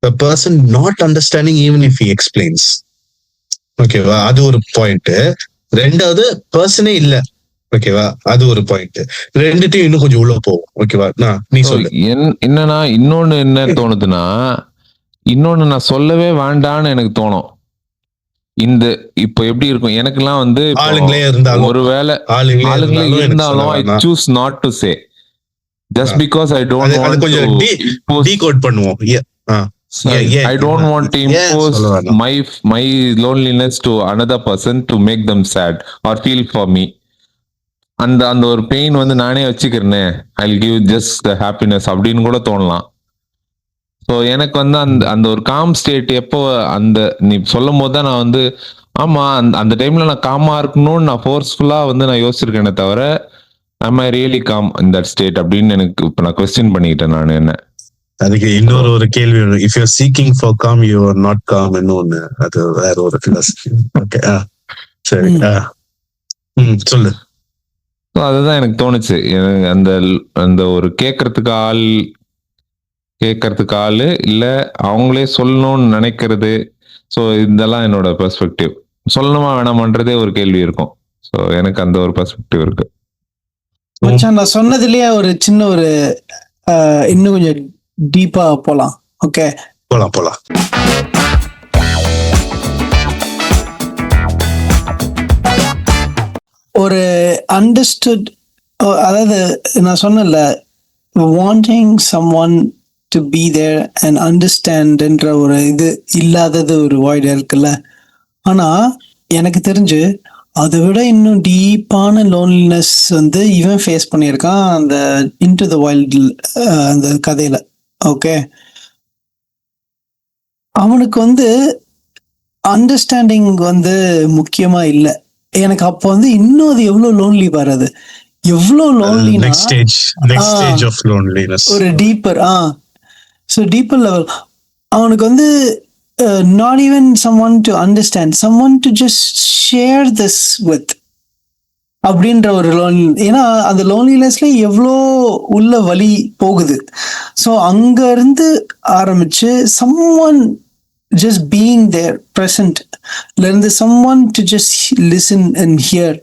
a person not understanding even if he explains. ஓகேவா? அது ஒரு பாயிண்ட். ரெண்டாவது, பர்சனே இல்ல. ஓகேவா? அது ஒரு பாயிண்ட். 2த்தையும் இன்னும் கொஞ்சம் உள்ள போவோம். ஓகேவா? நீ சொல்லு. என்னன்னா, இன்னொன்னு என்ன தோணுதுன்னா, இன்னொன்னு நான் சொல்லவே வேண்டான்னு எனக்கு தோணும். இப்போ எப்படி இருக்கும் எனக்குலாம் வந்து, ஆளுங்களே இருந்தாலும், ஒருவேளை ஆளுங்களே இருந்தாலும் I choose not to say, just because I don't want to decode பண்ணுவோம். I don't want to impose my loneliness to another person to make them sad or feel for me. அந்த ஒரு பெயின் வந்து நானே வச்சுக்கிறேனே, I'll give just the happiness அப்படின்னு கூட தோணலாம். So எனக்கு வந்து அந்த ஒரு காம் ஸ்டேட் எப்போ நீ சொல்லும் போது தான் நான் வந்து, ஆமா அந்த டைம்ல நான் காமா இருக்கணும்னு நான் ஃபோர்ஸ்ஃபுல்லா வந்து நான் யோசிச்சிருக்கேனே தவிர, am I really calm in that state அப்படின்னு எனக்கு இப்போ நான் கொஸ்டின் பண்ணிக்கிட்டேன் நான். என்ன அதுக்கு இன்னொரு ஒரு கேள்வி, if you seeking for com you are not com இன்னொன்னு, அது வேற ஒரு பிலாசபி. ஓகே, சரி, சொல்லு. அதுதான் எனக்கு தோணுச்சு. அந்த ஒரு கேட்கறதுக்கு ஆளு இல்ல அவங்களே சொல்லணும்னு நினைக்கிறது. ஸோ இதெல்லாம் என்னோட பெர்ஸ்பெக்டிவ். சொல்லணுமா வேணாமன்றதே ஒரு கேள்வி இருக்கும். ஸோ எனக்கு அந்த ஒரு பெர்ஸ்பெக்டிவ் இருக்கு. நான் சொன்னதுலயே ஒரு சின்ன ஒரு இன்னும் கொஞ்சம் டீப்பா போலாம். ஓகே, போலாம். ஒரு அண்டர்ஸ்டுட், அதாவது நான் சொன்னல, wanting someone to be there and அண்டர்ஸ்டாண்ட்ன்ற ஒரு இது இல்லாதது ஒரு வாய்டா இருக்குல்ல. ஆனா எனக்கு தெரிஞ்சு அதை விட இன்னும் டீப்பான லோன்லினஸ் வந்து இவன் ஃபேஸ் பண்ணியிருக்கான் அந்த இன்டு த வைல்ட் அந்த கதையில. ஓகே, அவனுக்கு வந்து அண்டர்ஸ்டாண்டிங் வந்து முக்கியமா இல்லை. எனக்கு அப்போ வந்து இன்னும் அது எவ்வளவு லோன்லி பாரு, எவ்வளவு லோன்லினா நெக்ஸ்ட் ஸ்டேஜ் ஆஃப் லோன்லினஸ், ஒரு டீப்பர் ஸோ டீப்பர் லெவல். அவனுக்கு வந்து not even someone to understand, someone to just share this with அப்படின்ற ஒரு லோன். ஏன்னா அந்த லோன்லினஸ்ல எவ்வளோ உள்ள வழி போகுது. ஸோ அங்க இருந்து ஆரம்பிச்சு someone just being there present இருந்து someone to just listen and hear,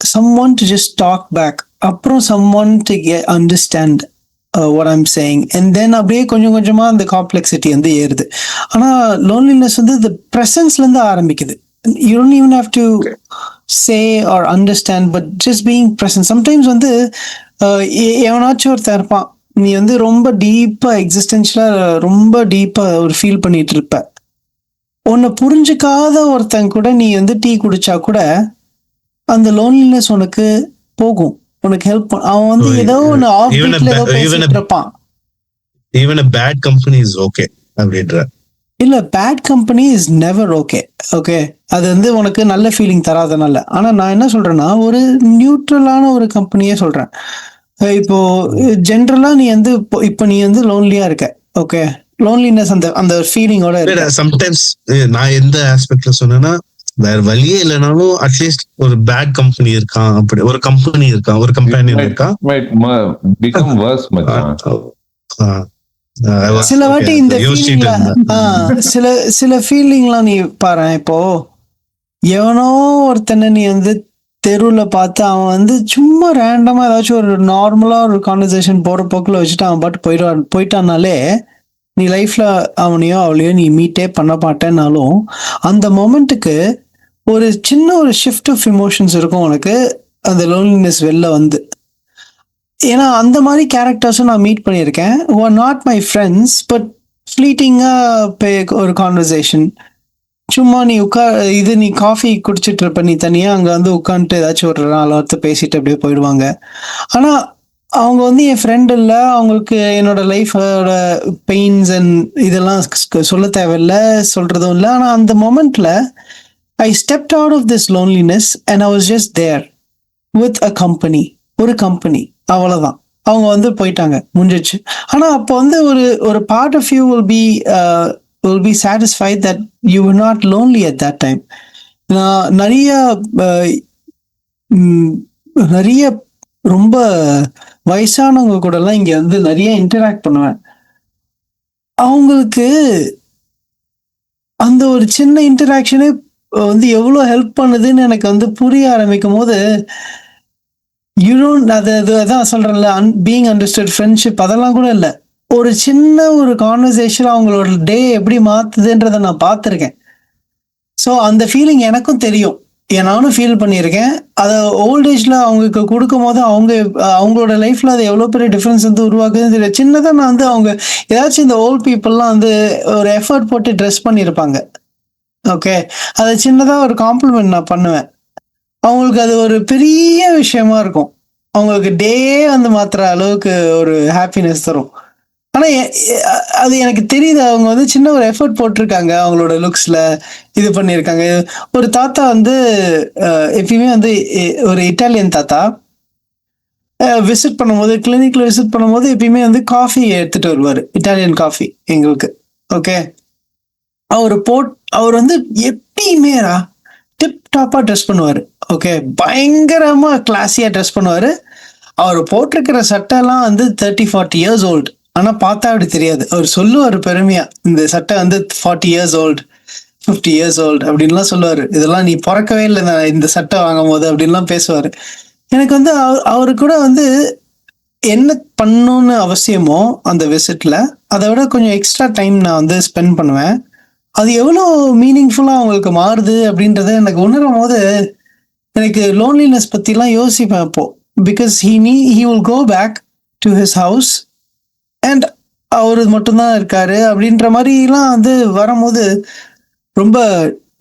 someone to just talk back, அப்புறம் someone to understand what I'm saying, and then அப்படியே கொஞ்சம் கொஞ்சமா அந்த காம்ப்ளெக்சிட்டி வந்து ஏறுது. ஆனா லோன்லினஸ் வந்து the presence ல இருந்து ஆரம்பிக்குது. You don't even have to say or understand, but just being present. Sometimes வந்து எவனாச்சும் ஒருத்தர் இருப்பான், நீ வந்து ரொம்ப டீப்பா எக்ஸிஸ்டன்ஷியலா ரொம்ப டீப்பா ஒரு ஃபீல் பண்ணிட்டு இருப்ப. உன்னை புரிஞ்சுக்காத ஒருத்தன் கூட நீ வந்து டீ குடிச்சா கூட அந்த லோன்லினஸ் உனக்கு போகும், உனக்கு ஹெல்ப் பண்ண. அவன் வந்து ஏதோ ஒன்னு ஆஃப் பீட்ல ஏதோ பேசிட்டு இருப்பான். even a bad company is okay அப்படின்ற இல்ல, bad company is never okay. Okay, அது வந்து உனக்கு நல்ல ஃபீலிங் தராதனால. ஆனா நான் என்ன சொல்றேன்னா, ஒரு நியூட்ரலான ஒரு கம்பெனியே சொல்றேன். இப்போ ஜென்ரலா நீ வந்து இப்போ நீ வந்து லோன்லியா இருக்க. ஓகே, லோன்லினஸ் அந்த அந்த ஃபீலிங்கோட இருக்க. சம்டைம்ஸ் நான் எந்த ஆஸ்பெக்ட்ல சொன்னேன்னா, வேற வழியே இல்லைனாலும் அட்லீஸ்ட் ஒரு பேட் கம்பெனி இருக்கான், அப்படி ஒரு கம்பெனி இருக்கான், ஒரு கம்பெனி இருக்கான். become worse மச்சான். சில வாட்டி இந்த சில ஃபீலிங்லாம் நீ பாரு. இப்போ எவனோ ஒருத்தனை நீ வந்து தெருவுல பார்த்து அவன் வந்து சும்மா ரேண்டமா ஏதாச்சும் ஒரு நார்மலா ஒரு கான்வர்சேஷன் போற போக்குல வச்சுட்டு அவன் பாட்டு போயிட்டானாலே, நீ லைஃப்ல அவனையோ அவளையோ நீ மீட்டே பண்ண மாட்டேன்னாலும் அந்த மொமெண்ட்டுக்கு ஒரு சின்ன ஒரு ஷிஃப்ட் ஆஃப் இமோஷன்ஸ் இருக்கும் உனக்கு, அந்த லோன்லினஸ் வெளில வந்து. ஏன்னா அந்த மாதிரி கேரக்டர்ஸும் நான் மீட் பண்ணியிருக்கேன். who are not my friends, but ஃப்ளீட்டிங்காக ஒரு கான்வர்சேஷன். சும்மா நீ நீ காஃபி குடிச்சிட்டு இருப்ப, நீ தனியாக அங்கே வந்து உட்காந்துட்டு ஏதாச்சும் ஒரு 4 வார்த்தை பேசிட்டு அப்படியே போயிடுவாங்க. ஆனால் அவங்க வந்து என் ஃப்ரெண்ட் இல்லை, அவங்களுக்கு என்னோட லைஃபோட பெயின்ஸ் அண்ட் இதெல்லாம் சொல்ல தேவையில்லை, சொல்றதும் இல்லை. ஆனால் அந்த மொமெண்ட்ல I stepped out of this loneliness and I was just there with a company, ஒரு கம்பெனி, அவ்வளவுதான். அவங்க வந்து போயிட்டாங்க, முடிஞ்சிச்சு. ஆனா அப்போ வந்து ஒரு part of you will be satisfied that you were not lonely at that time. நிறைய ரொம்ப வயசானவங்க கூட எல்லாம் இங்க வந்து நிறைய இன்டராக்ட் பண்ணுவேன். அவங்களுக்கு அந்த ஒரு சின்ன இன்டராக்ஷனே வந்து எவ்வளவு ஹெல்ப் பண்ணுதுன்னு எனக்கு வந்து புரிய ஆரம்பிக்கும் போது, அதான் சொல்றேன்ல, பீயிங் அண்டர்ஸ்டுட், ஃப்ரெண்ட்ஷிப் அதெல்லாம் கூட இல்லை, ஒரு சின்ன ஒரு கான்வர்சேஷன் அவங்களோட டே எப்படி மாத்துதுன்றதை நான் பார்த்துருக்கேன். ஸோ அந்த ஃபீலிங் எனக்கும் தெரியும், நானும் ஃபீல் பண்ணியிருக்கேன். அதை ஓல்ட் ஏஜ்ல அவங்களுக்கு கொடுக்கும் போது அவங்களோட லைஃப்ல அது எவ்வளோ பெரிய டிஃப்ரென்ஸ் வந்து உருவாக்குதுன்னு தெரியும். சின்னதாக நான் வந்து அவங்க ஏதாச்சும் இந்த ஓல்ட் பீப்புளெலாம் வந்து ஒரு எஃபர்ட் போட்டு ட்ரெஸ் பண்ணியிருப்பாங்க. ஓகே, அதை சின்னதாக ஒரு காம்ப்ளிமெண்ட் நான் பண்ணுவேன். அவங்களுக்கு அது ஒரு பெரிய விஷயமா இருக்கும், அவங்களுக்கு டே வந்து மாத்துற அளவுக்கு ஒரு ஹாப்பினஸ் தரும். ஆனா அது எனக்கு தெரியுது, அவங்க வந்து சின்ன ஒரு எஃபர்ட் போட்டிருக்காங்க, அவங்களோட லுக்ஸ்ல இது பண்ணியிருக்காங்க. ஒரு தாத்தா வந்து எப்பயுமே வந்து ஒரு இட்டாலியன் தாத்தா விசிட் பண்ணும்போது, கிளினிக்ல விசிட் பண்ணும்போது எப்பயுமே வந்து காஃபி எடுத்துட்டு வருவாரு, இட்டாலியன் காஃபி எங்களுக்கு. ஓகே, அவர் வந்து எப்பயுமே டிப் டாப்பா ட்ரெஸ் பண்ணுவாரு. ஓகே, பயங்கரமா கிளாஸியா ட்ரெஸ் பண்ணுவாரு. அவர் போட்டிருக்கிற சட்டை எல்லாம் வந்து 30-40 இயர்ஸ் ஓல்டு. ஆனா பார்த்தா அப்படி தெரியாது. அவர் சொல்லுவாரு பெருமையா, இந்த சட்டை வந்து 40 இயர்ஸ் ஓல்டு, 50 இயர்ஸ் ஓல்டு அப்படின்லாம் சொல்லுவாரு. இதெல்லாம் நீ பிறக்கவே இல்லை இந்த சட்டை வாங்கும் போது அப்படின்லாம் பேசுவாரு. எனக்கு வந்து அவரு கூட வந்து என்ன பண்ணணும்னு அவசியமோ அந்த விசிட்ல அதை விட கொஞ்சம் எக்ஸ்ட்ரா டைம் நான் வந்து ஸ்பெண்ட் பண்ணுவேன். அது எவ்வளோ மீனிங்ஃபுல்லாக அவங்களுக்கு மாறுது அப்படின்றத எனக்கு உணரும் போது எனக்கு லோன்லினஸ் பற்றிலாம் யோசிப்பேன் இப்போ. Because he will go back to his house and அவர் மட்டும்தான் இருக்காரு அப்படின்ற மாதிரிலாம் வந்து வரும்போது ரொம்ப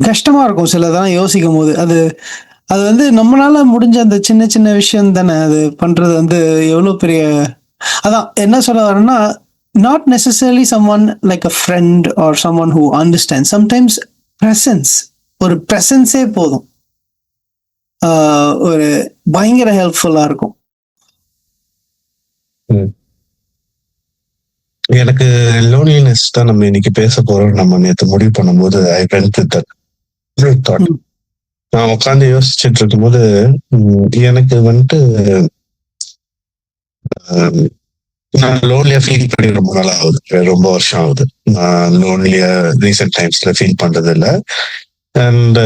கஷ்டமா இருக்கும் சிலதெல்லாம் யோசிக்கும் போது. அது வந்து நம்மளால முடிஞ்ச அந்த சின்ன சின்ன விஷயம் தானே அது பண்றது வந்து எவ்வளோ பெரிய. அதான் என்ன சொல்ல வரேன்னா, not necessarily someone like a friend or someone who understand. Sometimes presence, ஒரு ப்ரெசன்ஸே போதும், ஒரு பயங்கர ஹெல்ப்ஃபுல்லா இருக்கும். எனக்கு லோன்லினஸ் தான் நம்ம இன்னைக்கு பேச போறோம். நம்ம நேற்று முடிவு பண்ணும்போது I went with that thought. நான் உட்காந்து யோசிச்சுட்டு இருக்கும்போது எனக்கு வந்துட்டு நான் லோன்லியா ஃபீல் பண்ணி ரொம்ப நாள் ஆகுது, ரொம்ப வருஷம் ஆகுது. நான் லோன்லியா ரீசெண்ட் டைம்ஸ்ல ஃபீல் பண்றது இல்லை. அண்ட்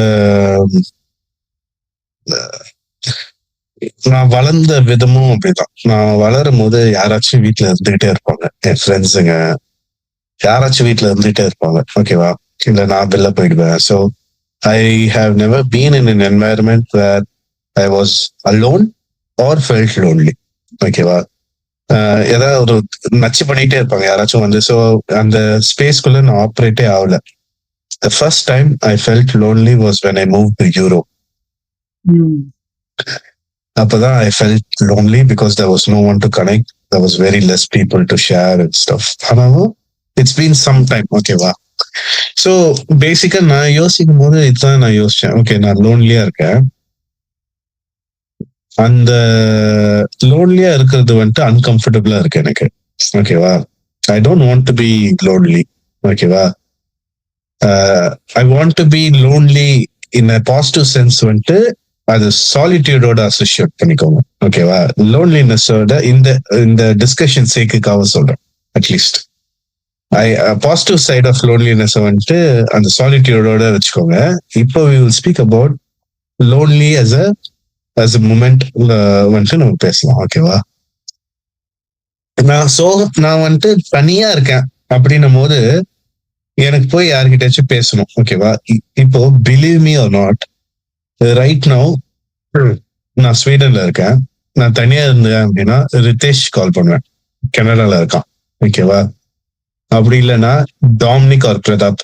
நான் வளர்ந்த விதமும் அப்படிதான். நான் வளரும் போது யாராச்சும் வீட்டுல இருந்துகிட்டே இருப்பாங்க, என் ஃப்ரெண்ட்ஸுங்க யாராச்சும் வீட்டுல இருந்துகிட்டே இருப்பாங்க, ஓகேவா? இல்ல நான் வெளில போயிடுவேன். So I have never been in an environment where I was alone or felt lonely, ஓகேவா? ஏதாவது ஒரு நச்சு பண்ணிட்டே இருப்பாங்க யாராச்சும் வந்து. ஸோ அந்த ஸ்பேஸ்க்குள்ள நான் ஆப்ரேட்டே ஆகல. The first time I felt lonely was when I move to Europe. அப்பதான் I felt lonely because there was no one to connect. There was very less people to share and stuff. However, it's been some time, ஓகேவா? So பேசிக்கா நான் யோசிக்கும் போது இதுதான் நான் யோசிச்சேன். Okay, நான் லோன்லியா இருக்கேன். அந்த லோன்லியா இருக்கிறது வந்துட்டு அன்கம்ஃபர்டபுளா இருக்கு எனக்கு, ஓகேவா? I don't want to be lonely, ஓகேவா? I want to be lonely in a positive sense வந்துட்டு அது சாலிட்யூடோட அசோசியேட் பண்ணிக்கோங்க, ஓகேவா? லோன்லினஸோட இந்த டிஸ்கஷன் சேக்குக்காக சொல்றேன். At least positive side of loneliness வந்துட்டு அந்த சாலிட்யூடோட வச்சுக்கோங்க. இப்போ we will speak about lonely as a moment வந்துட்டு நம்ம பேசலாம், ஓகேவா? நான் வந்துட்டு தனியா இருக்கேன் அப்படின்னும் போது எனக்கு போய் யாருக்கிட்டாச்சும் பேசணும், ஓகேவா? இப்போ believe me or not, right now நான் ஸ்வீடன்ல இருக்கேன். நான் தனியா இருந்தேன் அப்படின்னா ரிதேஷ் கால் பண்ணுவேன், கனடால இருக்கான், ஓகேவா? அப்படி இல்லைன்னா டாமினிக் ஆர் பிரதாப்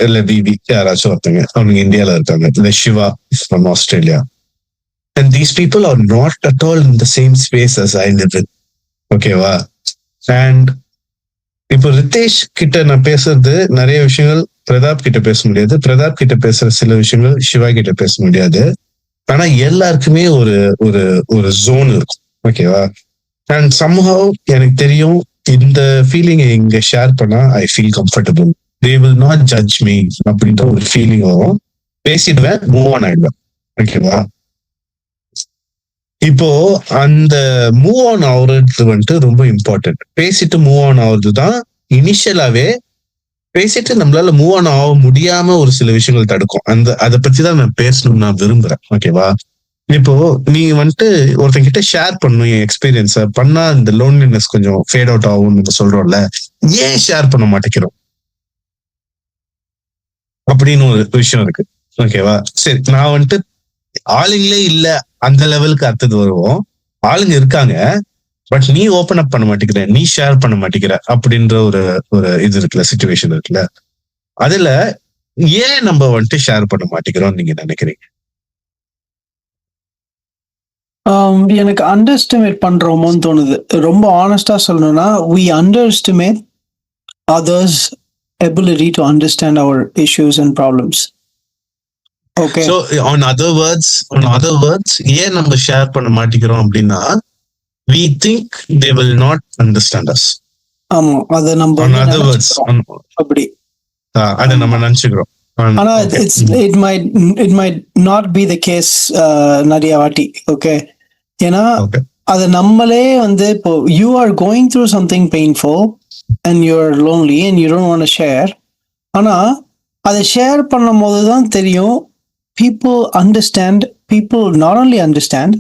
இல்ல விவி யாராச்சும் ஒருத்தங்க அவனுங்க இந்தியால இருக்காங்க, இல்ல Shiva from Australia. And these people are not at all in the same space as I live in, ஓகேவா? அண்ட் இப்போ ரிதேஷ் கிட்ட நான் பேசுறது நிறைய விஷயங்கள் பிரதாப் கிட்ட பேச முடியாது, பிரதாப் கிட்ட பேசுற சில விஷயங்கள் சிவா கிட்ட பேச முடியாது. ஆனா எல்லாருக்குமே ஒரு ஒரு ஒரு ஜோன் இருக்கும், ஓகேவா? அண்ட் சம்ஹவ் எனக்கு தெரியும் இந்த ஃபீலிங் இங்க ஷேர் பண்ணா I feel comfortable, they will not judge me அப்படின்ற ஒரு ஃபீலிங் வரும். பேசிடுவேன், மூவ் ஆன் ஆயிடுவேன், ஓகேவா? இப்போ அந்த மூவ் ஆன் ஆகுறது வந்துட்டு ரொம்ப இம்பார்ட்டன்ட். பேசிட்டு மூவ் ஆன் ஆகுறது தான் இனிஷியலாவே. பேசிட்டு நம்மளால மூவ் ஆன் ஆக முடியாம ஒரு சில விஷயங்கள் தடுக்கும். அதை பத்தி தான் நான் பேசணும்னு நான் விரும்புறேன், ஓகேவா? இப்போ நீ வந்துட்டு ஒருத்தன் கிட்ட ஷேர் பண்ணணும் என் எக்ஸ்பீரியன்ஸ பண்ணா இந்த லோன்லினஸ் கொஞ்சம் ஃபேட் அவுட் ஆகும் நம்ம சொல்றோம்ல, ஏன் ஷேர் பண்ண மாட்டேங்கிறோம் அப்படின்னு ஒரு விஷயம் இருக்கு, ஓகேவா? சரி, நான் வந்துட்டு ஆளுங்களே இல்ல அந்த லெவலுக்கு அடுத்தது வருவோம். ஆளுங்க இருக்காங்க, பட் நீ ஓபன் அப் பண்ண மாட்டேங்கிற, நீ ஷேர் பண்ண மாட்டேங்கிற அப்படின்ற ஒரு இது இருக்குல்ல, சிச்சுவேஷன் இருக்குல்ல. அதுல ஏன் நம்ம வந்துட்டு ஷேர் பண்ண மாட்டேங்கிறோம் நீங்க நினைக்கிறீங்க? எனக்கு அண்டர்ஸ்டிமேட் பண்றோமோன்னு தோணுது. ரொம்ப ஆனஸ்டா சொல்லணும்னா, we underestimate others' ability to understand our issues and problems. Okay. So on other words, ஏன் நம்ம ஷேர் பண்ண மாட்டேங்கிறோம் அப்படின்னா, we think they will not understand us. ஆமா, அத நம்ம on other words அப்படி அத நம்ம நினைச்சுக்கிறோம். ஆனா it might not be the case நிறைய வாட்டி, ஓகே? ஏன்னா அது நம்மளே வந்து இப்போ you are going through something painful and you're lonely and you don't want to share. ஆனா அதை ஷேர் பண்ணும் போது தான் தெரியும் people not only understand,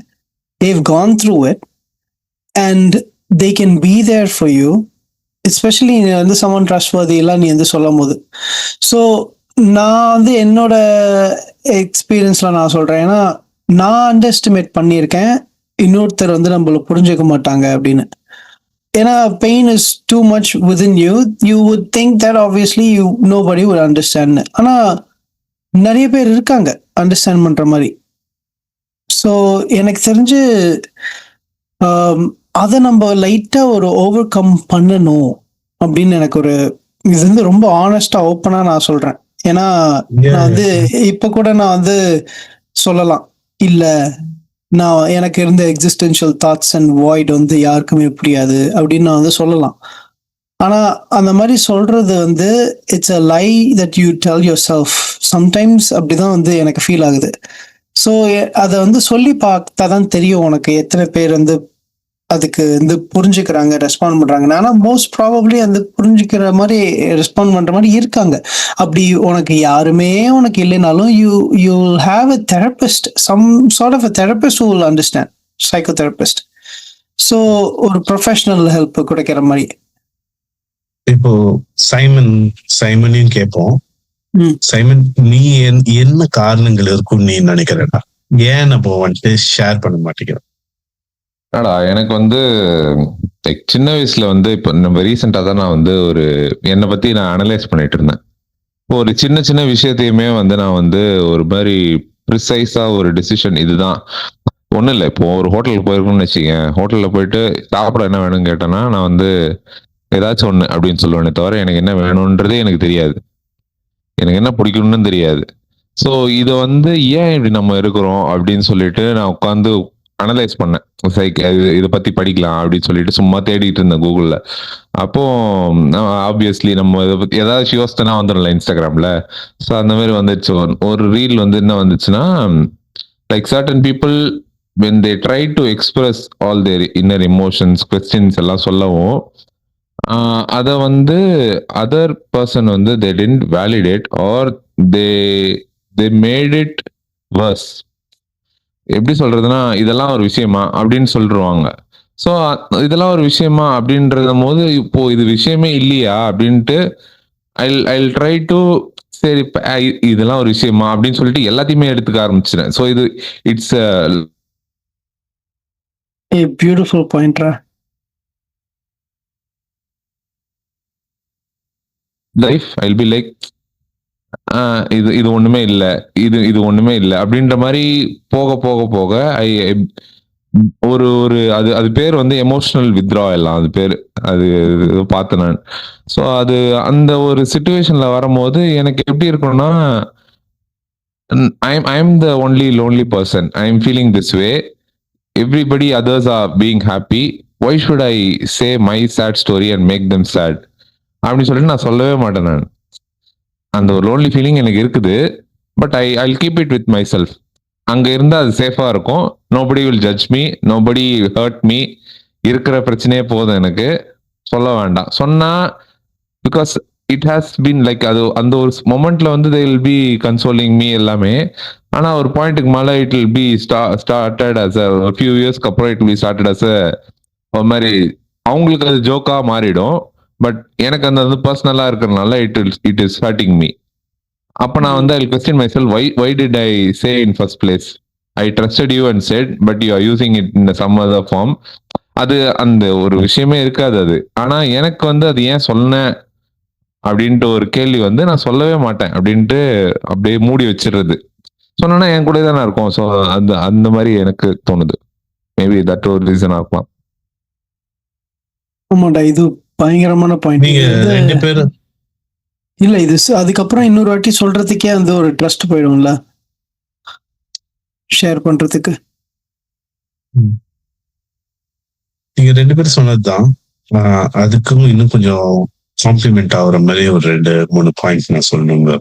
they've gone through it and they can be there for you especially நீ வந்து சமன் trustworthy எல்லாம் நீ வந்து சொல்லும் போது. ஸோ நான் வந்து என்னோட எக்ஸ்பீரியன்ஸ்ல நான் சொல்றேன். ஏன்னா நான் அண்டர் எஸ்டிமேட் பண்ணியிருக்கேன் இன்னொருத்தர் வந்து நம்மள புரிஞ்சுக்க மாட்டாங்க அப்படின்னு. ஏன்னா pain is too much within you, you would think that obviously you nobody would understand. ஆனா நிறைய பேர் இருக்காங்க அண்டர்ஸ்டாண்ட் பண்ற மாதிரி. ஸோ எனக்கு தெரிஞ்சு அதை நம்ம லைட்டா ஒரு ஓவர் கம் பண்ணணும் அப்படின்னு எனக்கு ஒரு, இது வந்து ரொம்ப ஆனஸ்டா ஓப்பனா நான் சொல்றேன். ஏன்னா நான் வந்து இப்ப கூட நான் வந்து சொல்லலாம், இல்ல நான் எனக்கு இருந்த எக்ஸிஸ்டென்ஷியல் தாட்ஸ் அண்ட் வாய்ட் வந்து யாருக்குமே புரியாது அப்படின்னு நான் வந்து சொல்லலாம். ஆனா அந்த மாதிரி சொல்றது வந்து it's a lie that you tell yourself. Sometimes அப்படிதான் வந்து எனக்கு ஃபீல் ஆகுது. ஸோ அதை வந்து சொல்லி பார்த்தா தான் தெரியும் உனக்கு எத்தனை பேர் வந்து அதுக்கு வந்து புரிஞ்சுக்கிறாங்க, ரெஸ்பாண்ட் பண்றாங்க. ஆனா மோஸ்ட் ப்ராபப்ளி அந்த புரிஞ்சுக்கிற மாதிரி ரெஸ்பாண்ட் பண்ற மாதிரி இருக்காங்க. அப்படி உனக்கு யாருமே உனக்கு இல்லைனாலும் you have a therapist, some sort of a therapist who will understand, psychotherapist. So ஒரு ப்ரொஃபஷனல் ஹெல்ப் கிடைக்கிற மாதிரி. இப்போ சைமனையும் கேட்போம். சைமன், நீ என்ன காரணங்கள் இருக்கும்னு நீ நினைக்கிறடா? ஏன் நம்ம வந்துட்டு ஷேர் பண்ண மாட்டேங்கிறோம்? எனக்கு வந்து சின்ன வயசுல வந்து இப்போ நம்ம ரீசெண்டா தான் நான் வந்து ஒரு என்னை பத்தி நான் அனலைஸ் பண்ணிட்டு இருந்தேன். இப்போ ஒரு சின்ன சின்ன விஷயத்தையுமே வந்து நான் வந்து ஒரு மாதிரி ப்ரிசைஸா ஒரு டிசிஷன், இதுதான் ஒன்றும் இல்லை. இப்போ ஒரு ஹோட்டலுக்கு போயிருக்கணும்னு வச்சுக்கேன், ஹோட்டலில் போயிட்டு சாப்பிட என்ன வேணும்னு கேட்டேன்னா நான் வந்து ஏதாச்சும் ஒன்று அப்படின்னு சொல்லுவேனே தவிர எனக்கு என்ன வேணும்ன்றதே எனக்கு தெரியாது, எனக்கு என்ன பிடிக்கணும்னு தெரியாது. ஸோ இதை வந்து ஏன் இப்படி நம்ம இருக்கிறோம் அப்படின்னு சொல்லிட்டு நான் உட்காந்து அனலைஸ் பண்ணேன். இதை பத்தி படிக்கலாம் அப்படின்னு சொல்லிட்டு சும்மா தேடிட்டு இருந்தேன் கூகுள்ல. அப்போ ஆப்வியஸ்லி நம்ம இதை பத்தி ஏதாவது யோசனை வந்துடும்ல இன்ஸ்டாகிராம்ல. ஸோ அந்த மாதிரி வந்துச்சு ஒரு ரீல் வந்து என்ன வந்துச்சுன்னா, like certain people when they try to express all their inner emotions, questions எல்லாம் சொல்லவும் அதை வந்து அதர் பர்சன் வந்து they didn't validate or they made it worse. எப்படி சொல்றதுன்னா, இதெல்லாம் ஒரு விஷயமா அப்படின்னு சொல்லிடுவாங்க. ஸோ இதெல்லாம் ஒரு விஷயமா அப்படின்றது போது இப்போ இது விஷயமே இல்லையா அப்படின்ட்டு ஐ ட்ரை டு சரி இதெல்லாம் ஒரு விஷயமா அப்படின்னு சொல்லிட்டு எல்லாத்தையுமே எடுத்துக்க ஆரம்பிச்சிட்டேன். ஸோ இது இட்ஸ் பியூட்டிஃபுல் பாயிண்ட்ரா. Life I will be like இது ஒண்ணுமே இல்லை, இது ஒண்ணுமே இல்லை அப்படின்ற மாதிரி போக போக போக ஒரு அது பேர் வந்து எமோஷனல் வித்ட்ராயல், அது பேர் அது பார்த்தேன் நான். ஸோ அது அந்த ஒரு சிச்சுவேஷன்ல வரும்போது எனக்கு எப்படி இருக்கும்னா, I am the only lonely person, I am feeling this way, everybody others are being happy, why should I say my sad story and make them sad அப்படின்னு சொல்லிட்டு நான் சொல்லவே மாட்டேன். நான் அந்த ஒரு லோன்லி ஃபீலிங் எனக்கு இருக்குது, but I keep it with myself. அங்க இருந்தா அது சேஃபா இருக்கும். Nobody will judge me, nobody hurt me. இருக்கிற பிரச்சனையே போதும் எனக்கு, சொல்ல வேண்டாம். சொன்னா because it has been like அது அந்த ஒரு மொமெண்ட்ல வந்து they will be consoling me எல்லாமே. ஆனா ஒரு பாயிண்ட்டுக்கு மேல it will be started as a few yearsக்கு அப்புறம் it will be started as ஒரு மாதிரி அவங்களுக்கு அது ஜோக்கா மாறிடும். பட் எனக்கு அந்த வந்து பர்சனலா இருக்கிறதுனால இட் இஸ் ஹர்ட்டிங் மீ. அப்ப நான் வந்து I question myself, why did I say in first place? I trusted you and said, but you are using it in some other form. அது அந்த ஒரு விஷயமே இருக்காது அது. ஆனா எனக்கு வந்து அது ஏன் சொன்னேன் அப்படின்ட்டு ஒரு கேள்வி வந்து நான் சொல்லவே மாட்டேன் அப்படின்ட்டு அப்படியே மூடி வச்சிடுறது. சொன்னா என் கூட தானே இருக்கும். ஸோ அந்த மாதிரி எனக்கு தோணுது. மேபி தட் ஒரு ரீசனா இருக்கலாம். ஆமாண்டா, இது பயங்கரமான பாயிண்ட். நீங்க ரெண்டு பேரும் இல்ல இது அதுக்கப்புறம் இன்னொரு வாட்டி சொல்றதுக்கே வந்து ஒரு ட்ரஸ்ட் போயிடும்ல ஷேர் பண்றதுக்கு. நீங்க ரெண்டு பேரும் சொன்னதுதான். அதுக்கும் இன்னும் கொஞ்சம் காம்ப்ளிமெண்ட் ஆகுற மாதிரி ஒரு 2-3 பாயிண்ட் நான் சொல்லணுங்க.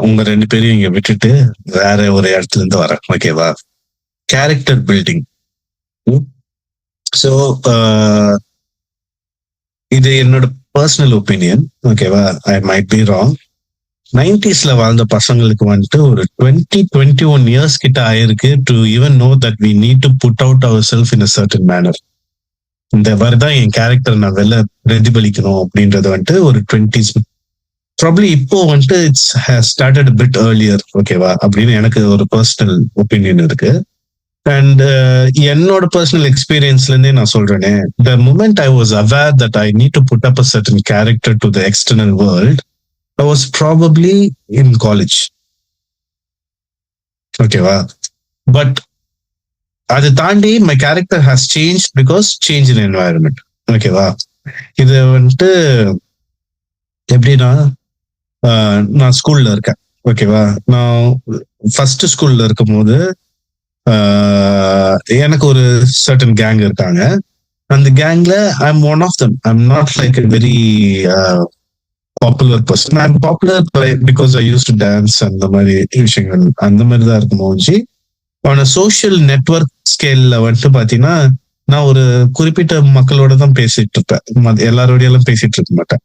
உங்க ரெண்டு பேரையும் இங்க விட்டுட்டு வேற ஒரு இடத்துல இருந்து வரேன், ஓகேவா? Character building. ஸோ இது என்னோட பர்சனல் ஒப்பீனியன், ஓகேவா? I might be wrong. 90s வாழ்ந்த பசங்களுக்கு வந்துட்டு ஒரு 20-21 years கிட்ட ஆயிருக்கு to even know that we need to put out our self in a certain manner. இந்த மாதிரிதான் என் கேரக்டர் நான் வெளில பிரதிபலிக்கணும் அப்படின்றது வந்துட்டு ஒரு 20s ப்ராப்ளி இப்போ வந்துட்டு இட்ஸ் ஸ்டார்டட் பிட் ஏர்லியர், ஓகேவா, அப்படின்னு எனக்கு ஒரு பர்சனல் ஒப்பீனியன் இருக்கு. அண்ட் என்னோட பர்சனல் எக்ஸ்பீரியன்ஸ்ல இருந்தே நான் சொல்றேனே, the moment I was aware that I need to put up a certain character to the external world, I was probably in college, ஓகேவா. பட் அதை தாண்டி my character has change because change in environment, ஓகேவா. இது வந்துட்டு எப்படின்னா, நான் ஸ்கூல்ல இருக்கேன், ஓகேவா. நான் ஃபர்ஸ்ட் ஸ்கூல்ல இருக்கும் போது எனக்கு ஒரு சர்டன் கேங் இருக்காங்க. அந்த கேங்ல I am one of them. I am not like a very popular person. I am popular because I use to dance, அந்த மாதிரி விஷயங்கள் அந்த மாதிரி தான் இருக்கும் போது. அவன சோஷியல் நெட்வொர்க் ஸ்கேல்ல வந்துட்டு பாத்தீங்கன்னா, நான் ஒரு குறிப்பிட்ட மக்களோட தான் பேசிட்டு இருப்பேன், எல்லாரோடையும் எல்லாம் பேசிட்டு இருக்க மாட்டேன்.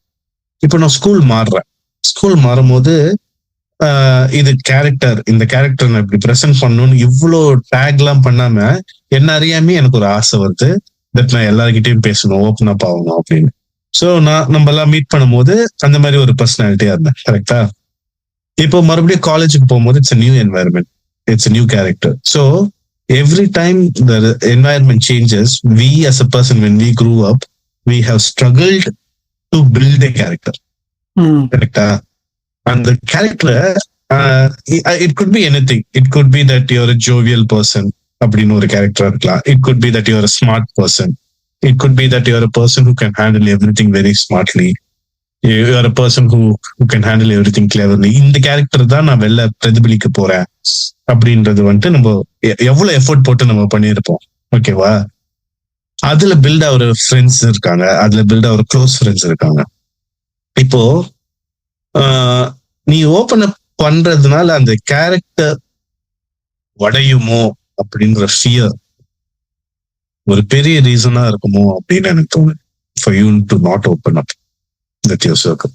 இப்போ நான் ஸ்கூல் மாறுறேன். ஸ்கூல் மாறும் போது இது கேரக்டர், இந்த கேரக்டர் நான் இப்படி ப்ரெசென்ட் பண்ணணும்னு இவ்வளோ டேக் எல்லாம் பண்ணாம என்ன அறியாமே எனக்கு ஒரு ஆசை வருது, தட் நான் எல்லார்கிட்டயும் பேசணும், ஓப்பன் அப் ஆகணும் அப்படின்னு. ஸோ நம்ம எல்லாம் மீட் பண்ணும்போது அந்த மாதிரி ஒரு பர்சனாலிட்டியா இருந்தேன், கரெக்டா. இப்போ மறுபடியும் காலேஜுக்கு போகும்போது it's new environment, it's new character. So every time the environment changes, we as a person, when we grew up, we have struggled to build a character, correct? And the character, it could be anything. It could be that you're a jovial person, அப்படின்னு ஒரு character இருக்கலாம். It could be that you're a smart person. It could be that you're a person who can handle everything very smartly. You're a person who can handle everything cleverly. இந்த character தான் நான் வெளில பிரதிபலிக்க போறேன் அப்படின்றது வந்துட்டு நம்ம எவ்வளவு எஃபோர்ட் போட்டு நம்ம பண்ணியிருப்போம், ஓகேவா. அதுல பில்ட் ஆகிற ஃப்ரெண்ட்ஸ் இருக்காங்க, அதுல பில்ட் ஆகிற க்ளோஸ் ஃப்ரெண்ட்ஸ் இருக்காங்க. இப்போ நீ ஓபன் அப் பண்றதுனால அந்த கேரக்டர் உடையுமோ அப்படின்ற ஃபியர் ஒரு பெரிய ரீசனா இருக்குமோ அப்படின்னு எனக்கு தோணுது, for you to not open up with your circle.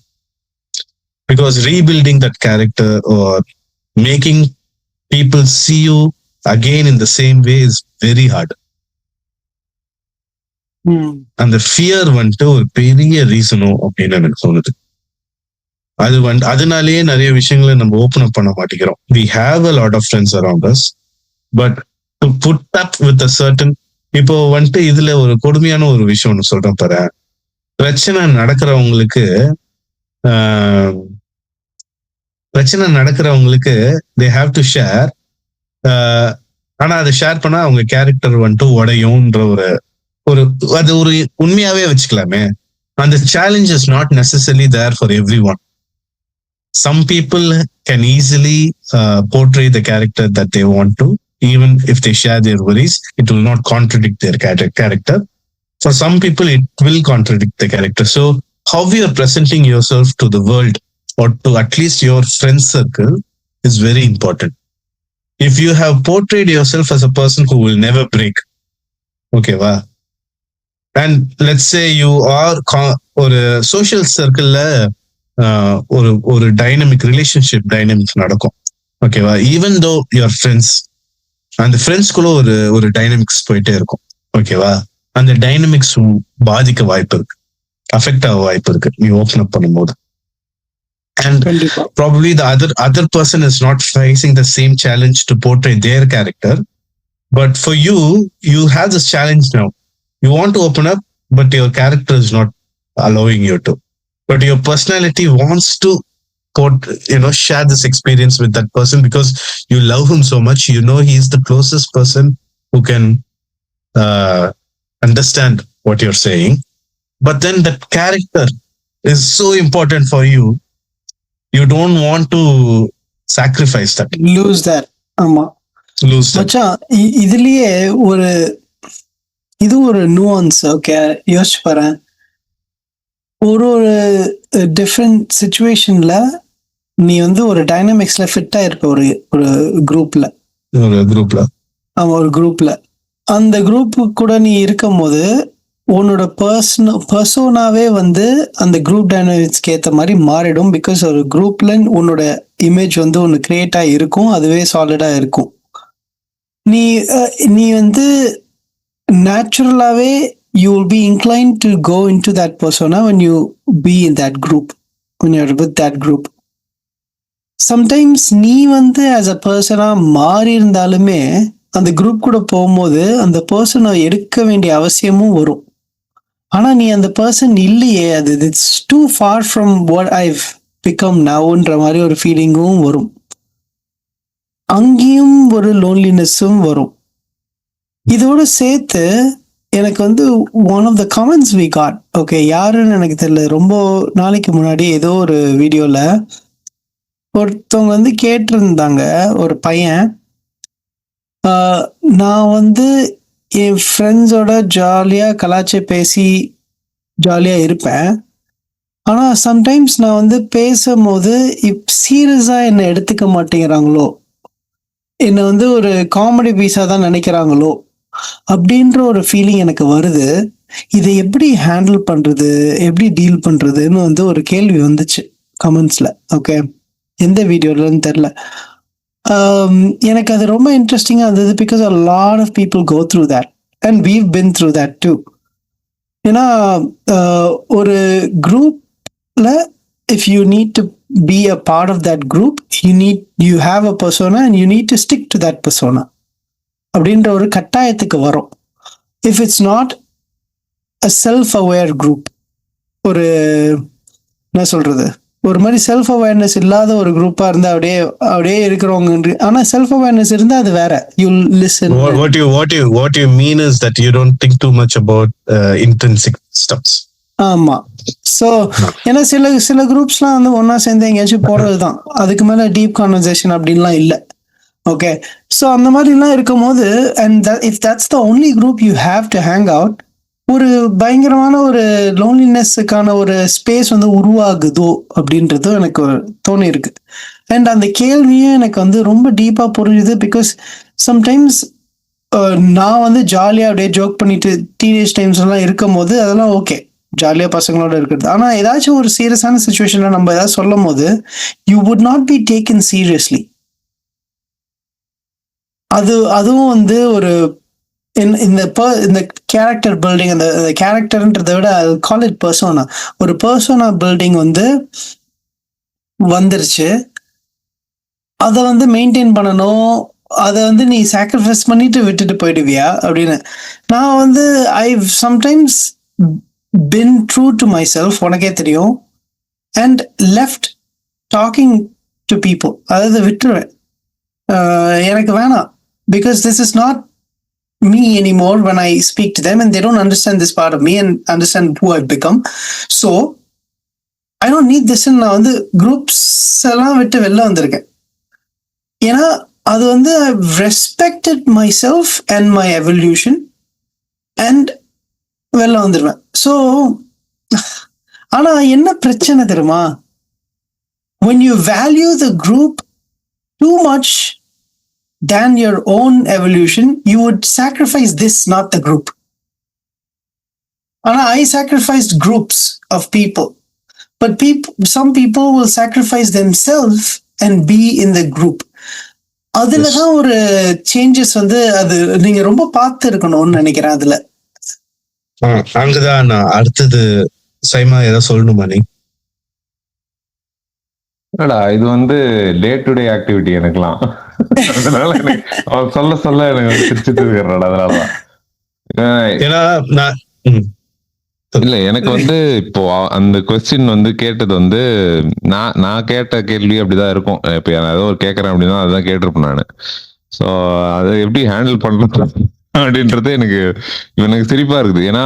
Because rebuilding that character or making people see you again in the same way is very hard. அந்த ஃபியர் வந்துட்டு ஒரு பெரிய ரீசனோ அப்படின்னு எனக்கு தோணுது. அதனாலேயே நிறைய விஷயங்களை நம்ம ஓப்பன் அப் பண்ண மாட்டேங்கிறோம். We have a lot of friends around us, but to put up with a certain, இப்போ வந்துட்டு இதுல ஒரு கொடுமையான ஒரு விஷயம் ஒன்று சொல்றேன் பாரு. பிரச்சனை நடக்கிறவங்களுக்கு they have to share, ஆனா அதை ஷேர் பண்ணா அவங்க கேரக்டர் வந்துட்டு உடையும்ன்ற ஒரு அது ஒரு உண்மையாவே வச்சுக்கலாமே. அந்த challenge is not necessarily there for everyone. Some people can easily portray the character that they want to, even if they share their worries, it will not contradict their character. For some people, it will contradict the character. So, how you are presenting yourself to the world or to at least your friend circle is very important. If you have portrayed yourself as a person who will never break, okay, wow. And let's say you are or a social circle ஒரு dynamic relationship dynamic நடக்கும், ஓகேவா. Even though your friends, அந்த ஃப்ரெண்ட்ஸ்குள்ள ஒரு dynamics போயிட்டே இருக்கும், ஓகேவா. அந்த dynamics பாதிக்க வாய்ப்பு இருக்கு, அஃபெக்ட் ஆக வாய்ப்பு இருக்கு நீ ஓப்பன் அப் பண்ணும்போது. And probably the other person is not facing the same challenge to portray their character, but for you have this challenge now. You want to open up, but your character is not allowing you to. But your personality wants to share this experience with that person because you love him so much. You know he is the closest person who can understand what you're saying. But then that character is so important for you. You don't want to sacrifice that. Lose that. ஆமா. Lose that. மச்சான், இதுலயே இது ஒரு nuance. Okay, யோசிச்சு பாரு. ஒரு different சிச்சுவேஷன்ல நீ ஒரு டைனமிக்ஸ்ல ஃபிட்டா இருப்ப ஒரு குரூப்ல. ஆமா, ஒரு குரூப்ல. அந்த குரூப் கூட நீ இருக்கும் போது உன்னோட பர்சோனாவே அந்த குரூப் டைனமிக்ஸ்க்கு ஏற்ற மாதிரி மாறிடும். பிகாஸ் ஒரு குரூப்ல உன்னோட இமேஜ் ஒன்று கிரியேட்டா இருக்கும், அதுவே சாலிடா இருக்கும். நீ நேச்சுரலாவே you will be inclined to go into that persona when you be in that group, when you're with that group. Sometimes நீ வந்து as a person மாறி இருந்தாலுமே அந்த குரூப் கூட போகும்போது அந்த பர்சனை எடுக்க வேண்டிய அவசியமும் வரும். ஆனா நீ அந்த பர்சன் இல்லையே, அது it's too far from what I've become நவ்ன்ற மாதிரி ஒரு ஃபீலிங்கும் வரும். அங்கேயும் ஒரு லோன்லினஸும் வரும். இதோட சேர்த்து எனக்கு வந்து one of the comments we got, okay யாருன்னு எனக்கு தெரியல, ரொம்ப நாளைக்கு முன்னாடி ஏதோ ஒரு வீடியோல ஒருத்தவங்க வந்து கேட்டிருந்தாங்க, ஒரு பையன், நான் வந்து என் ஃப்ரெண்ட்ஸோட ஜாலியாக கலாச்சி பேசி ஜாலியாக இருப்பேன், ஆனால் சம்டைம்ஸ் நான் வந்து பேசும்போது சீரியஸாக என்னை எடுத்துக்க மாட்டேங்கிறாங்களோ, என்னை வந்து ஒரு காமெடி பீஸாக தான் நினைக்கிறாங்களோ அப்படின்ற ஒரு ஃபீலிங் எனக்கு வருது. இதை எப்படி ஹேண்டில் பண்ணுறது, எப்படி டீல் பண்ணுறதுன்னு வந்து ஒரு கேள்வி வந்துச்சு கமெண்ட்ஸில். ஓகே, எந்த வீடியோலன்னு தெரில. எனக்கு அது ரொம்ப இன்ட்ரெஸ்டிங்காக இருந்தது. Because a lot of people go through that and we've been through that too. ஏன்னா ஒரு குரூப்பில் if you need to be a part of that group, you have a persona and you need to stick to that persona அப்படின்ற ஒரு கட்டாயத்துக்கு வரும். If it's not a self-aware group, ஒரு என்ன சொல்றது, ஒரு மாதிரி செல்ஃப் அவேர்னஸ் இல்லாத ஒரு குரூப்பா இருந்தா அப்படியே இருக்கிறவங்க. ஆனா செல்ஃப் அவேர்னஸ் இருந்தா அது வேற. You listen. What you mean is that you don't think too much about intrinsic stuffs. ஆமா. ஸோ ஏன்னா சில குரூப்ஸ்லாம் வந்து ஒன்னா சேர்ந்து எங்கேயாச்சும் போறதுதான், அதுக்கு மேல டீப் கான்வர்சேஷன் அப்படின்லாம் இல்லை. ஓகே, ஸோ அந்த மாதிரிலாம் இருக்கும் போது, and if that's the only group you have to hang out, ஒரு பயங்கரமான ஒரு லோன்லினஸுக்கான ஒரு ஸ்பேஸ் வந்து உருவாகுதோ அப்படின்றதும் எனக்கு தோணி இருக்கு. அண்ட் அந்த கேள்வியும் எனக்கு வந்து ரொம்ப டீப்பா புரிஞ்சுது. பிகாஸ் சம்டைம்ஸ் நான் வந்து ஜாலியா அப்படியே ஜோக் பண்ணிட்டு டீனேஜ் டைம்ஸ் எல்லாம் இருக்கும் போது அதெல்லாம் ஓகே, ஜாலியா பசங்களோட இருக்கிறது. ஆனா ஏதாச்சும் ஒரு சீரியஸான சுச்சுவேஷன்ல நம்ம ஏதாவது சொல்லும் போது you would not be taken seriously. அதுவும் வந்து ஒரு இந்த கேரக்டர் பில்டிங், அந்த கேரக்டர்ன்றதை விட கால் இட் பர்சோனா, ஒரு பர்சோனா பில்டிங் வந்து வந்துருச்சு. அதை வந்து மெயின்டைன் பண்ணணும், அதை வந்து நீ சாக்ரிஃபைஸ் பண்ணிட்டு விட்டுட்டு போயிடுவியா அப்படின்னு. நான் வந்து I sometimes been through to myself, உனக்கே தெரியும், and left talking to people. அதாவது விட்டுருவேன், எனக்கு வேணாம். Because this is not me anymore when I speak to them, and they don't understand this part of me and understand who I've become. So I don't need this. நான் வந்து groups எல்லாம் விட்டு வெளில வந்திருக்கேன். ஏன்னா அது வந்து I've respected myself and my evolution and வெளில வந்துருவேன். ஸோ ஆனா என்ன பிரச்சனை தெரியுமா, when you value the group too much than your own evolution, you would sacrifice this, not the group. And I sacrificed groups of people, but some people will sacrifice themselves and be in the group. அதுலதான் ஒரு changes வந்து அது நீங்க ரொம்ப பார்த்து இருக்கணும்னு நினைக்கிறேன். அதுல அங்கதான் நான் அடுத்தது சைமா ஏதாவது சொல்லணுமா நீ? இது வந்து டே டு டே ஆக்டிவிட்டி எனக்குலாம். அதனால எனக்கு சொல்ல எனக்கு சிரிச்சுட்டு இருக்கிறேன். அதனாலதான் இல்ல, எனக்கு வந்து இப்போ அந்த கொஸ்டின் வந்து கேட்டது வந்து நான் கேட்ட கேள்வி அப்படிதான் இருக்கும். இப்ப ஏதோ ஒரு கேட்கறேன் அப்படின்னா அதுதான் கேட்டிருப்பேன் நானு. ஸோ அதை எப்படி ஹேண்டில் பண்றது அப்படின்றது எனக்கு சிரிப்பா இருக்குது. ஏன்னா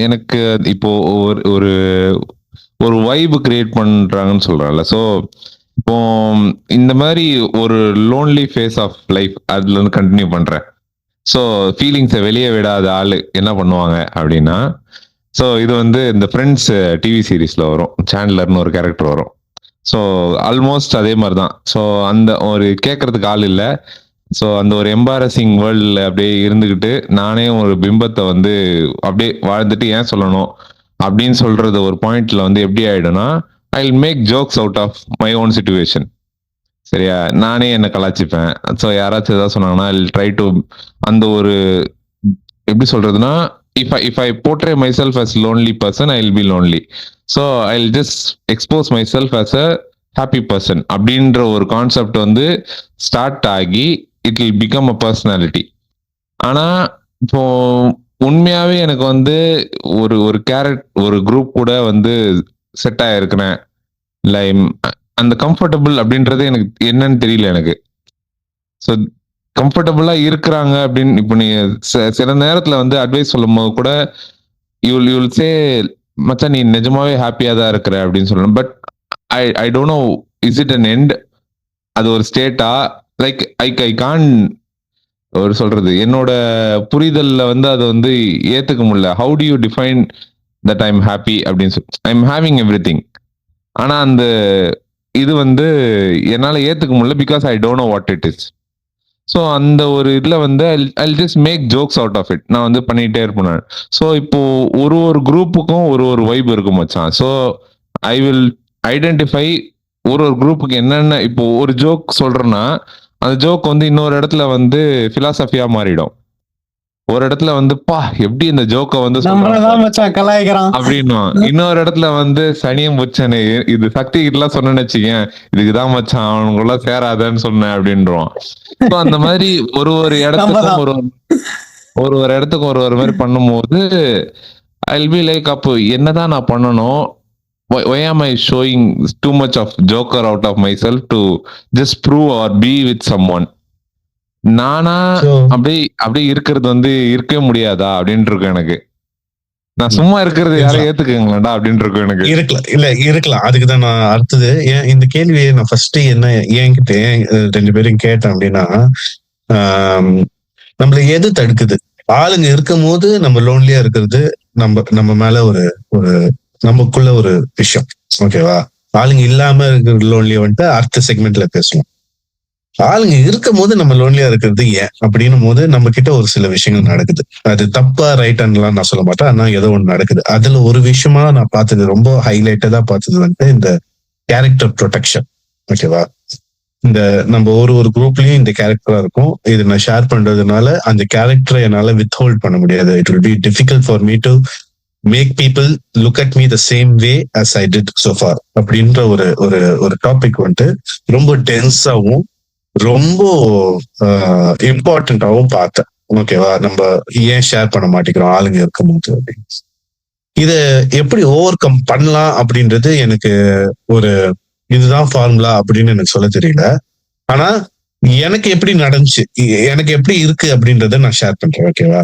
எனக்கு இப்போ ஒரு ஒரு வைப் கிரியேட் பண்றாங்கன்னு சொல்றாங்கல்ல. ஸோ இப்போ இந்த மாதிரி ஒரு லோன்லி ஃபேஸ் ஆஃப் லைஃப் அதுல இருந்து கண்டினியூ பண்றேன். ஸோ ஃபீலிங்ஸை வெளியே விடாத ஆளு என்ன பண்ணுவாங்க அப்படின்னா, ஸோ இது வந்து இந்த ஃப்ரெண்ட்ஸ் டிவி சீரீஸ்ல வரும், சாண்ட்லர்னு ஒரு கேரக்டர் வரும். ஸோ ஆல்மோஸ்ட் அதே மாதிரி தான். ஸோ அந்த ஒரு கேட்கறதுக்கு ஆள் இல்லை. ஸோ அந்த ஒரு எம்பாரசிங் வேர்ல்டில் அப்படியே இருந்துக்கிட்டு நானே ஒரு பிம்பத்தை வந்து அப்படியே வாழ்ந்துட்டு ஏன் சொல்லணும் அப்படின்னு சொல்றது ஒரு பாயிண்ட்ல வந்து எப்படி ஆயிடும்னா, I will make jokes out of my own situation. சரியா, நானே என்ன கலாச்சிப்பேன். ஸோ யாராச்சும் ஏதாவது சொன்னாங்கன்னா ஐ வில் ட்ரை டு அந்த ஒரு எப்படி சொல்றதுன்னா, if I portray myself as lonely person, I'll be lonely. So I'll just expose myself as a happy person அப்படின்ற ஒரு கான்செப்ட் வந்து ஸ்டார்ட் ஆகி it will become a personality. ஆனா இப்போ உண்மையாவே எனக்கு வந்து ஒரு ஒரு ஒரு குரூப் கூட வந்து செட் ஆயிருக்கிறேன், இல்ல அந்த கம்ஃபர்டபுள் அப்படின்றது எனக்கு என்னன்னு தெரியல எனக்கு. ஸோ கம்ஃபர்டபுளா இருக்கிறாங்க அப்படின்னு இப்போ நீ சில நேரத்துல வந்து அட்வைஸ் சொல்லும் போது கூட யூல் சே மச்சான் நீ நிஜமாவே ஹாப்பியா தான் இருக்கிற அப்படின்னு சொல்லணும். But I don't no is it an end, அது ஒரு ஸ்டேட்டா, லைக் ஐ கான் ஒரு சொல்றது என்னோட புரிதல்ல வந்து அதை வந்து ஏத்துக்க முடியல. How do you define that I am happy அப்படின்னு சொல்லி I am having everything. ஆனா அந்த இது வந்து என்னால ஏத்துக்க முடியல because I don't know what it is. So அந்த ஒரு இதுல வந்து I just make jokes out of it. நான் வந்து பண்ணிட்டே இருப்பேன். ஸோ இப்போ ஒரு குரூப்புக்கும் ஒரு வைப் இருக்கும் மச்சான். ஸோ ஐ வில் ஐடென்டிஃபை ஒரு குரூப்புக்கு என்னென்ன. இப்போ ஒரு ஜோக் சொல்றேன்னா அந்த ஜோக் வந்து இன்னொரு இடத்துல வந்து பிலாசபியா மாறிடும். ஒரு இடத்துல வந்து பா எப்படி இந்த ஜோக்க வந்து அப்படின்னா, இன்னொரு இடத்துல வந்து சனியம் புச்சனே இது சக்தி கிட்டலாம் சொன்னேன்னு வச்சுக்கேன், இதுக்குதான் மச்சான் அவனுக்குள்ள சேராதன்னு சொன்னேன் அப்படின்றான். ஸோ அந்த மாதிரி ஒரு இடத்துக்கும் ஒரு இடத்துக்கும் ஒரு மாதிரி பண்ணும்போது ஐ வில் பி லைக், அப்போ என்னதான் நான் பண்ணணும்? Why am I showing too much of joker out of myself to just prove or be with someone? நானா அப்படியே இருக்கிறது வந்து இருக்கவே முடியாதா அப்படின்னு இருக்கும் எனக்கு. நான் சும்மா இருக்கிறது யாரும் ஏத்துக்கங்களா அப்படின்னு இருக்கும் எனக்கு. இருக்கலாம். அதுக்குதான் நான் அடுத்தது இந்த கேள்வியை நான் ஃபர்ஸ்ட் என்ன என்கிட்ட 2 பேரும் கேட்டேன் அப்படின்னா, நம்மள எது தடுக்குது? ஆளுங்க இருக்கும் போது நம்ம லோன்லியா இருக்கிறது நம்ம மேல ஒரு நமக்குள்ள ஒரு விஷயம், ஓகேவா? ஆளுங்க இல்லாம இருக்கிற லோன்லியா வந்துட்டு அடுத்த செக்மெண்ட்ல பேசுவோம். ஆளுங்க இருக்கும் போது நம்ம லோன்லியா இருக்கிறது ஏன் அப்படின்னும் போது நம்ம கிட்ட ஒரு சில விஷயங்கள் நடக்குது. அது தப்பா ரைட்டான்லாம் நான் சொல்ல மாட்டேன், ஆனா ஏதோ ஒண்ணு நடக்குது. அதுல ஒரு விஷயமா நான் பார்த்தது, ரொம்ப ஹைலைட்டடா பார்த்தது வந்துட்டு இந்த கேரக்டர் ப்ரொடெக்ஷன், ஓகேவா? இந்த நம்ம ஒரு குரூப்லயும் இந்த கேரக்டரா இருக்கும். இது நான் ஷேர் பண்றதுனால அந்த கேரக்டரை என்னால வித் ஹோல்ட் பண்ண முடியாது. It will be difficult for me to make people look at me the same way as I did so far அப்படின்ற ஒரு டாபிக் வந்துட்டு ரொம்ப டென்ஸாவும் ரொம்ப இம்பார்ட்டன்டாவும் பார்த்தேன், ஓகேவா? நம்ம ஏன் ஷேர் பண்ண மாட்டேங்கிறோம் ஆளுங்க இருக்கும்போது அப்படின்னு. இத எப்படி ஓவர் கம் பண்ணலாம் அப்படின்றது எனக்கு இதுதான் ஃபார்முலா அப்படின்னு எனக்கு சொல்ல தெரியல. ஆனா எனக்கு எப்படி நடந்துச்சு, எனக்கு எப்படி இருக்கு அப்படின்றத நான் ஷேர் பண்றேன், ஓகேவா?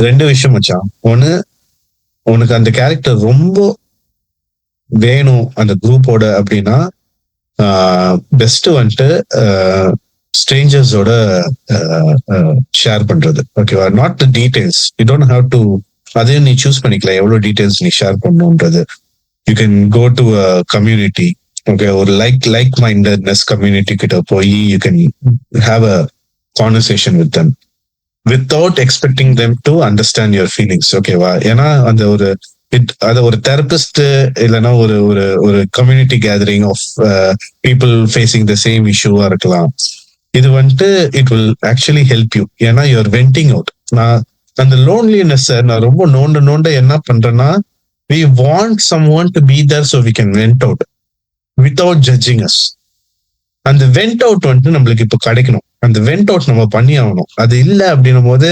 ரெண்டு விஷயம் மச்சான். ஒண்ணு, உனக்கு அந்த கேரக்டர் ரொம்ப வேணும் அந்த குரூப்போட அப்படின்னா பெஸ்ட் வந்துட்டு ஸ்ட்ரேஞ்சர்ஸோட ஷேர் பண்றது, ஓகேவா? Not the details, you don't have to அதையும் நீ சூஸ் பண்ணிக்கலாம் எவ்வளவு டீடைல்ஸ் நீ ஷேர் பண்ணணும்ன்றது. You can go to a community, okay? ஒரு லைக் மைண்டட்னஸ் கம்யூனிட்டி கிட்ட போய் you can have a conversation with them without expecting them to understand your feelings, ஓகேவா? ஏன்னா அந்த ஒரு தெரபிஸ்ட் இல்லைன்னா ஒரு community gathering of people facing the same இஷ்யூவா இருக்கலாம். இது வந்துட்டு it will actually help you. ஏன்னா யூஆர் வென்டிங் அவுட். நான் அந்த லோன்லினஸ் நான் ரொம்ப நோண்ட என்ன பண்றேன்னா, we want someone to be there so we can vent out without judging us. அந்த வெண்ட் அவுட் வந்துட்டு நம்மளுக்கு இப்ப கிடைக்கணும். அந்த வெண்ட் அவுட் நம்ம பண்ணி ஆகணும். அது இல்ல அப்படின்னும் போது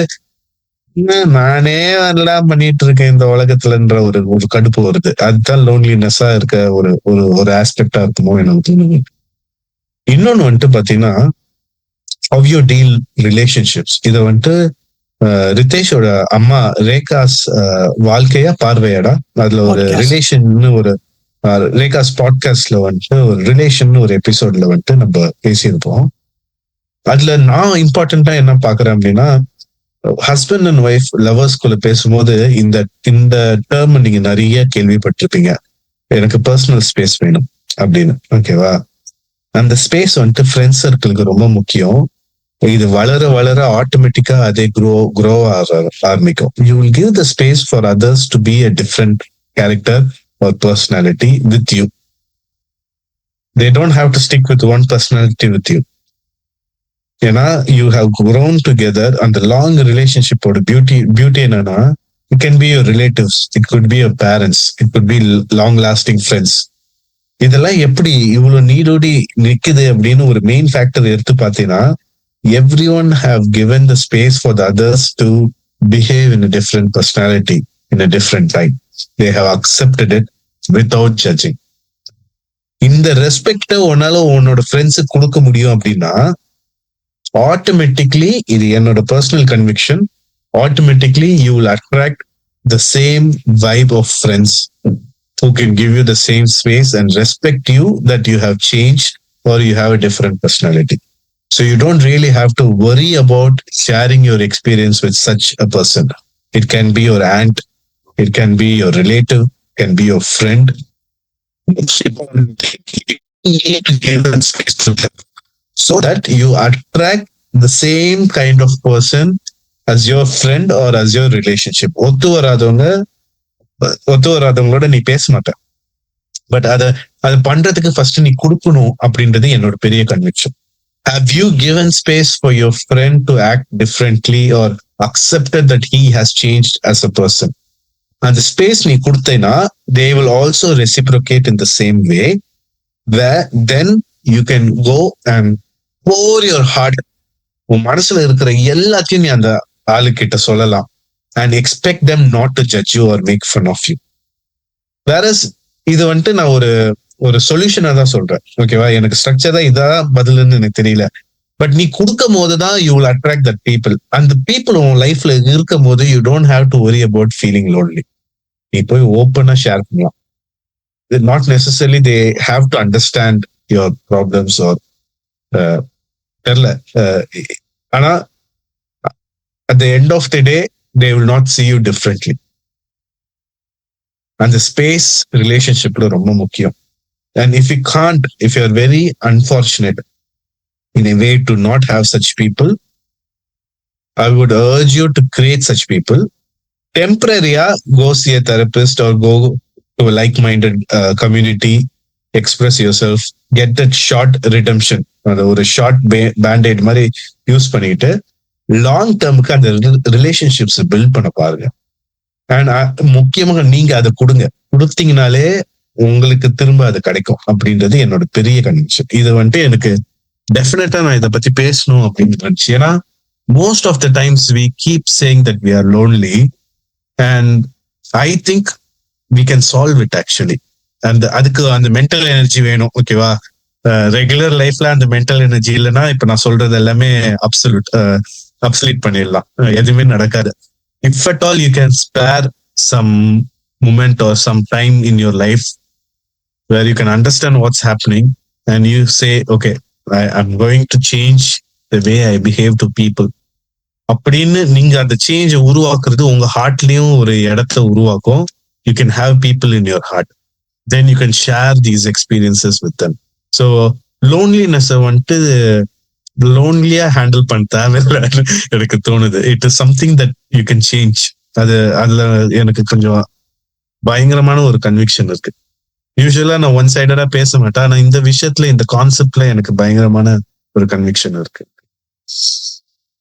நானே எல்லாம் பண்ணிட்டு இருக்கேன் இந்த உலகத்துலன்ற ஒரு கடுப்பு வருது. அதுதான் லோன்லினஸ்ஸா இருக்க ஒரு ஆஸ்பெக்டா இருக்குமோ எனக்கு தோணுது. இன்னொன்னு வந்துட்டு பாத்தீங்கன்னா, ஹவ் யூ டீல் ரிலேஷன்ஷிப்ஸ். இத வந்துட்டு ரிதேஷோட அம்மா ரேகாஸ் வாழ்க்கையா பார்வையாடா, அதுல ஒரு ரிலேஷன் ரேகாஸ் பாட்காஸ்ட்ல வந்துட்டு ஒரு ரிலேஷன் ஒரு எபிசோட்ல வந்துட்டு நம்ம பேசியிருப்போம். அதுல நான் இம்பார்ட்டன்டா என்ன பாக்குறேன் அப்படின்னா, ஹஸ்பண்ட் அண்ட் ஒய்ஃப் லவர்ஸ்குள்ள பேசும்போது இந்த டேர்ம் நீங்க நிறைய கேள்விப்பட்டிருப்பீங்க, எனக்கு பர்சனல் ஸ்பேஸ் வேணும் அப்படின்னு, ஓகேவா? அந்த ஸ்பேஸ் வந்துட்டு ஃப்ரெண்ட்ஸ் சர்க்கிளுக்கு ரொம்ப முக்கியம். இது வளர ஆட்டோமேட்டிக்கா அதே க்ரோ ஆரம்பிக்கும். You will give the space for others to be a different character or personality with you. they don't have to stick with one personality with you. ஏன்னா you have grown together. அந்த long ரிலேஷன்ஷிப்போட beauty என்னன்னா, it can be your relatives, it could be your parents, it could be long lasting friends. இதெல்லாம் எப்படி இவ்வளவு நீடோடி நிக்குது அப்படின்னு ஒரு main factor எடுத்து பார்த்தீங்கன்னா, everyone have given the space for the others to behave in a different personality, in a different light. They have accepted it without judging. இந்த respect உன்னால உன்னோட ஃப்ரெண்ட்ஸுக்கு கொடுக்க முடியும் அப்படின்னா, ஆட்டோமேட்டிக்லி, இது என்னோட personal conviction, automatically you will attract the same vibe of friends who can give you the same space and respect you that you have changed or you have a different personality. So you don't really have to worry about sharing your experience with such a person. It can be your aunt, it can be your relative, it can be your friend. You need to give that space to them so that you attract the same kind of person as your friend or as your relationship. ஒத்து வராதவங்களோட நீ பேச மாட்ட. But அதை பண்றதுக்கு first நீ கொடுக்கணும் அப்படின்றது என்னோட பெரிய conviction. Have you given space for your friend to act differently or accepted that he has changed as a person? அந்த ஸ்பேஸ் நீ கொடுத்தேன்னா they will also reciprocate in the same way, where then you can go and pour your heart, உன் மனசுல இருக்கிற எல்லாத்தையும் நீ அந்த ஆளுக்கிட்ட சொல்லலாம் and expect them not to judge you or make fun of you. Whereas இது வந்துட்டு நான் ஒரு சொல்யூஷனா தான் சொல்றேன், ஓகேவா? எனக்கு ஸ்ட்ரக்சரா இதான் பதிலுன்னு எனக்கு தெரியல. பட் நீ கொடுக்கும் போதுதான் you will attract that people. அந்த பீப்புள் உன் லைஃப்ல இருக்கும் போது you don't have to worry about feeling lonely. நீ போய் ஓப்பனா ஷேர் பண்ணலாம். Not necessarily they have to understand your problems or தெரியல. ஆனா at the end of the day they will not see you differently. And the space relationshipல ரொம்ப முக்கியம். And if you can't, if you are very unfortunate in a way to not have such people, I would urge you to create such people. Temporarily go see a therapist or go to a like-minded community, express yourself, get that short redemption, ஒரு short பேண்டேட் மாதிரி use பண்ணிட்டு long டேர்முக்கு அந்த relationships build பண்ண பாருங்க. And முக்கியமாக நீங்க அதை கொடுத்தீங்கனாலே உங்களுக்கு திரும்ப அது கிடைக்கும் அப்படின்றது என்னோட பெரிய கன்விக்ஷன். இது வந்துட்டு எனக்கு டெஃபினட்டா நான் இதை பத்தி பேசணும் அப்படின்னு நினைச்சு. ஏன்னா most of the times we keep saying that we are lonely and I think we can solve it actually. அதுக்கு அந்த மென்டல் எனர்ஜி வேணும், ஓகேவா? ரெகுலர் லைஃப்ல அந்த மென்டல் எனர்ஜி இல்லைன்னா இப்ப நான் சொல்றது எல்லாமே அப்சல்யூட் பண்ணிடலாம், எதுவுமே நடக்காது. If at all you can spare some moment or some time in your life where you can understand what's happening and you say, okay, I'm going to change the way I behave to people. அப்படின்னு நீங்க அந்த change உருவாக்குறது உங்க ஹார்ட்லயும் ஒரு இடத்த உருவாக்கும். You can have people in your heart, then you can share these experiences with them. So loneliness வந்துட்டு லோன்லியா handle பண்ண தேவையில்லை எனக்கு தோணுது. It is something that you can change. அதுல எனக்கு கொஞ்சம் பயங்கரமான ஒரு கன்விக்ஷன் இருக்கு. யூஸ்வலா நான் ஒன் சைடடா பேச மாட்டேன், ஆனா இந்த விஷயத்துல இந்த கான்செப்ட்ல எனக்கு பயங்கரமான ஒரு கன்விக்ஷன் இருக்கு.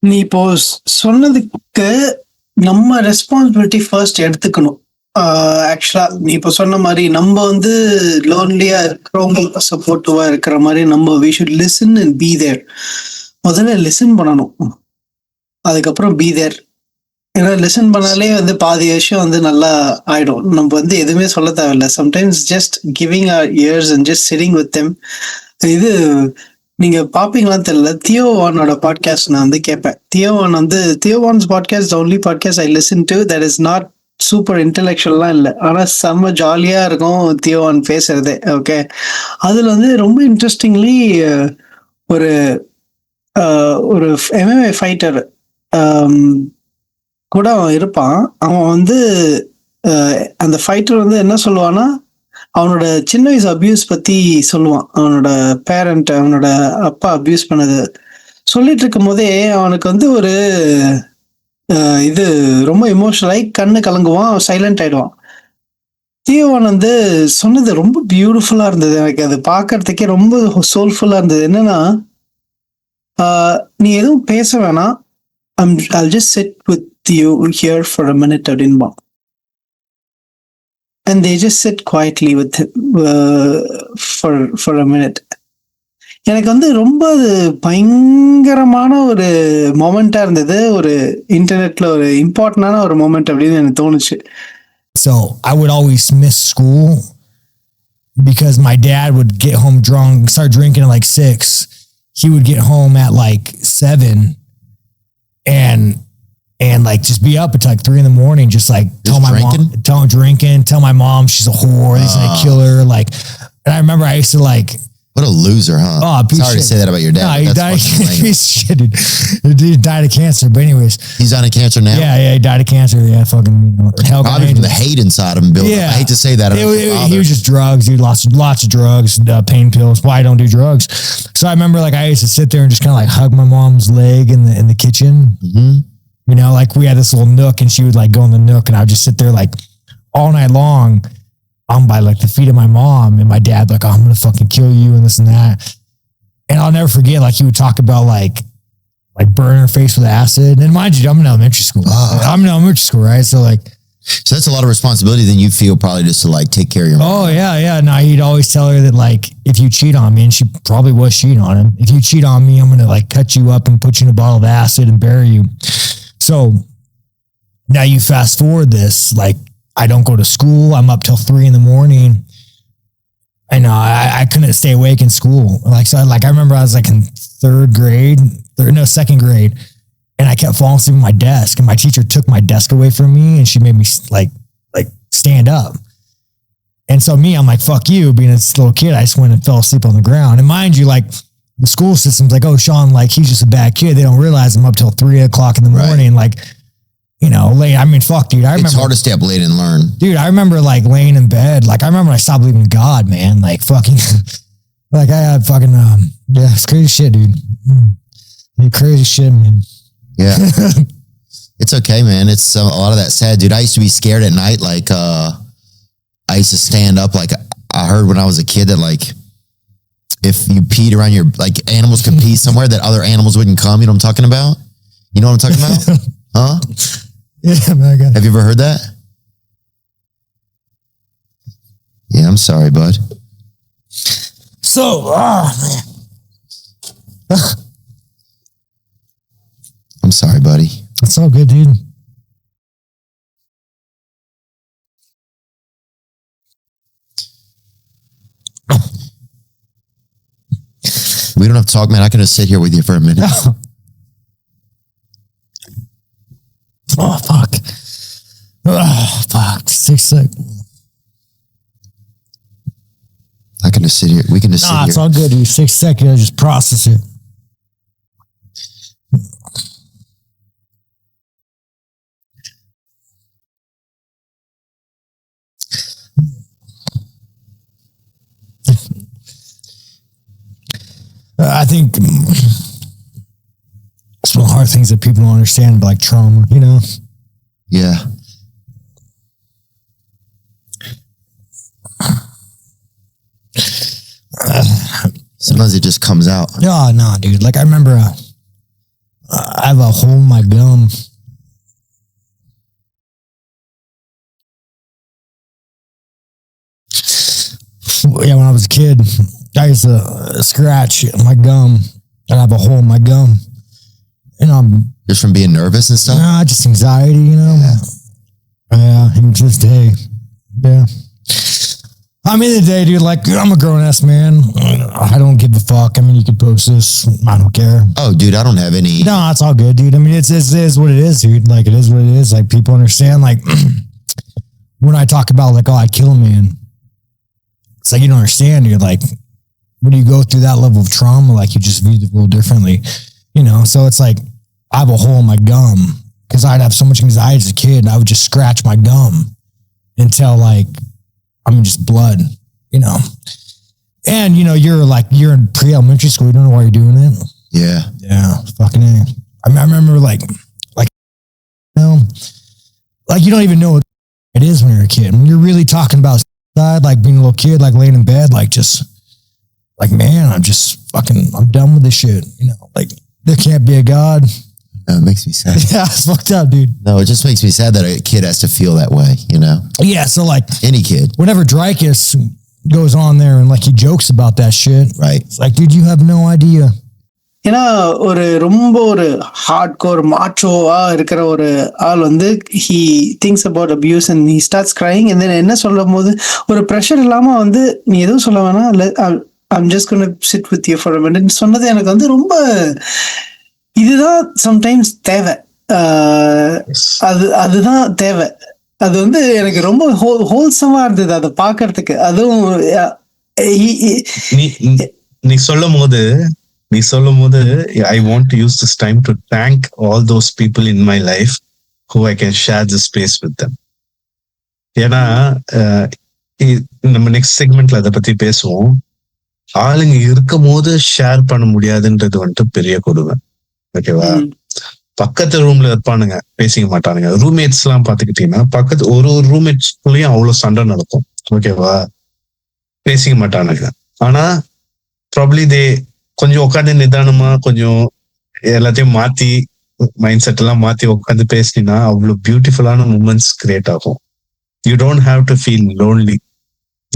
நீ இப்போ சொன்னதுக்கு நம்ம ரெஸ்பான்சிபிலிட்டி ஃபர்ஸ்ட் எடுத்துக்கணும். ஆக்சுவலா நீ இப்போ சொன்ன மாதிரி நம்ம வந்து லோன்லியா இருக்கிறவங்களுக்கு சப்போர்ட்டிவா இருக்கிற மாதிரி நம்ம we should listen and be there. முதல்ல லிசன் பண்ணணும், அதுக்கப்புறம் பி தேர். ஏன்னா லிசன் பண்ணாலே வந்து பாதி விஷயம் வந்து நல்லா ஆயிடும். நம்ம வந்து எதுவுமே சொல்ல தேவையில்ல. Sometimes just giving our ears and just sitting with them. இது நீங்க பாப்பீங்களான்னு தெரியல, தியோவானோட பாட்காஸ்ட் நான் வந்து கேட்பேன். Theo Von's podcast only podcast I listen to. That is not super இன்டெலெக்சுவல்லாம் இல்லை, ஆனா செம்ம ஜாலியா இருக்கும் தியோவான் பேசுறது. ஓகே, அதுல வந்து ரொம்ப இன்ட்ரெஸ்டிங்லி ஒரு MMA ஃபைட்டர் கூட அவன் இருப்பான். அவன் வந்து அந்த ஃபைட்டர் வந்து என்ன சொல்லுவான்னா, அவனோட சின்ன வயசு அபியூஸ் பத்தி சொல்லுவான். அவனோட பேரண்ட், அவனோட அப்பா அபியூஸ் பண்ணது சொல்லிட்டு இருக்கும் போதே அவனுக்கு வந்து ஒரு இது ரொம்ப எமோஷனல் ஆகி கண்ணு கலங்குவான், சைலண்ட் ஆயிடுவான். தீவன் வந்து சொன்னது ரொம்ப பியூட்டிஃபுல்லா இருந்தது. எனக்கு அது பார்க்கறதுக்கே ரொம்ப சோல்ஃபுல்லா இருந்தது. என்னன்னா, நீ எதுவும் பேச வேணாம். I'll just sit with you here for a minute அப்படின்பான். And they just sit quietly with him for a minute. எனக்கு வந்து ரொம்ப பயங்கரமான ஒரு மொமெண்டா இருந்தது. ஒரு இன்டர்நெட்ல ஒரு இம்பார்ட்டன்டான ஒரு மொமெண்ட் அப்படின்னு எனக்கு தோணுச்சு. So I would always miss school because my dad would get home drunk, start drinking at like 6. He would get home at like 7 and like just be up at like 3 a.m, just like tell my mom, tell my mom she's a whore, he's gonna kill her. Like, and I remember I used to like, what a loser, huh? Oh, sorry to say that about your dad. No, he died. Shit, dude. He died of cancer. But anyways, he's on a cancer now. Yeah, he died of cancer. Yeah, fucking. Probably from the hate inside of him, Bill. Yeah. I hate to say that. He was just drugs, dude. Lots of drugs, pain pills. Why I don't do drugs? So I remember, like, I used to sit there and just kind of like hug my mom's leg in the kitchen. Mm-hmm. You know, like we had this little nook, and she would like go in the nook, and I would just sit there like all night long. I'm by like the feet of my mom, and my dad like, oh, I'm gonna fucking kill you and this and that. And I'll never forget, like he would talk about like burning her face with acid. And mind you, I'm in elementary school. I'm in elementary school, right? So like, so that's a lot of responsibility. Then you feel probably just to like take care of your mom. Oh yeah. No, he'd always tell her that like if you cheat on me, and she probably was cheating on him. If you cheat on me, I'm gonna like cut you up and put you in a bottle of acid and bury you. So now you fast forward this, like I don't go to school. I'm up till 3 a.m. And I couldn't stay awake in school. Like, so I remember I was like in second grade, and I kept falling asleep at my desk, and my teacher took my desk away from me, and she made me like stand up. And so I'm like, fuck you, being this little kid, I just went and fell asleep on the ground. And mind you, like the school system's like, oh, Sean, like he's just a bad kid. They don't realize I'm up till 3 o'clock in the morning. Like, you know, late. I mean, fuck, dude. It's hard to stay up late and learn. Dude, I remember like laying in bed. Like, I remember I stopped believing in God, man. Like, fucking, like I had fucking, yeah, it's crazy shit, dude. Crazy shit, man. Yeah. It's okay, man. It's a lot of that sad, dude. I used to be scared at night. Like, I used to stand up. Like, I heard when I was a kid that like, if you peed around like animals could pee somewhere that other animals wouldn't come. You know what I'm talking about? You know what I'm talking about? Huh? Yeah, man. Have you ever heard that? Yeah, I'm sorry, bud. So, man. I'm sorry, buddy. It's all good, dude. We don't have to talk, man. I can just sit here with you for a minute. Oh, fuck. Oh, fuck. Sick. I can just sit here. We can just sit here. It's all good, dude. 6 seconds. Just process it. I think it's one of the hard things that people don't understand, like trauma, you know? Yeah. Sometimes it just comes out. No, dude. Like I remember, I have a hole in my gum. Yeah, when I was a kid, I used to scratch my gum, and I have a hole in my gum. And I'm just from being nervous and stuff. Nah, just anxiety, you know. Yeah, and just hey, yeah. I mean, the day, dude, like I'm a grown ass man. I don't give a fuck. I mean, you could post this. I don't care. Oh, dude, I don't have any. No, it's all good, dude. I mean, it is what it is, dude. Like it is what it is. Like people understand. Like when I talk about like, oh, I'd kill a man. It's like you don't understand, dude. Like when you go through that level of trauma, like you just view the world differently, you know. So it's like I have a hole in my gum because I'd have so much anxiety as a kid, and I would just scratch my gum until like. I mean, just blood, you know. And, you know, you're in pre-elementary school. You don't know why you're doing it. Yeah. Yeah. Fucking A. I mean, I remember like, you know, like you don't even know it is when you're a kid. When you're really talking about suicide, like being a little kid, like laying in bed, like just like, man, I'm done with this shit. You know, like there can't be a God. It makes me sad. Yeah, it's fucked up, dude. No, it just makes me sad that a kid has to feel that way, you know? Yeah, so like Any kid, whenever Drykus goes on there and like he jokes about that shit, right? it's like, dude, you have no idea. ஏன்னா ரொம்ப ஒரு hard core மாச்சோவா இருக்கிற ஒரு ஆள் வந்து he thinks about abuse and he starts crying. And then என்ன சொல்லும் போது ஒரு ப்ரெஷர் இல்லாம வந்து நீ எதுவும் சொல்ல வேணாம், I'm just going to sit with you for a minute சொன்னது எனக்கு வந்து ரொம்ப இதுதான் சம்டைம்ஸ் தேவை. அதுதான் தேவை. அது வந்து எனக்கு ரொம்ப ஹோல்சமா இருந்தது அதை பாக்குறதுக்கு. அதுவும் நீ சொல்லும் போது I want to use this time to thank all those people in my life who I can share this space with them. ஏன்னா நம்ம நெக்ஸ்ட் செக்மெண்ட்ல அதை பத்தி பேசுவோம். ஆளுங்க இருக்கும் போது ஷேர் பண்ண முடியாதுன்றது வந்துட்டு பெரிய கொடுமை. ஓகேவா? பக்கத்து ரூம்ல இருப்பானுங்க, பேசிக்க மாட்டானுங்க. ரூம்மேட்ஸ் எல்லாம் பாத்துக்கிட்டீங்கன்னா பக்கத்து ஒரு ரூம்மேட்ஸ்குள்ளேயும் அவ்வளவு சண்டை நடக்கும். ஓகேவா? பேசிக்க மாட்டானுங்க. ஆனா ப்ராப்ளி கொஞ்சம் உட்காந்து நிதானமா கொஞ்சம் எல்லாத்தையும் மாத்தி மைண்ட் செட் எல்லாம் மாத்தி உட்காந்து பேசினா அவ்வளவு பியூட்டிஃபுல்லான மூமெண்ட்ஸ் கிரியேட் ஆகும். You don't have to feel lonely.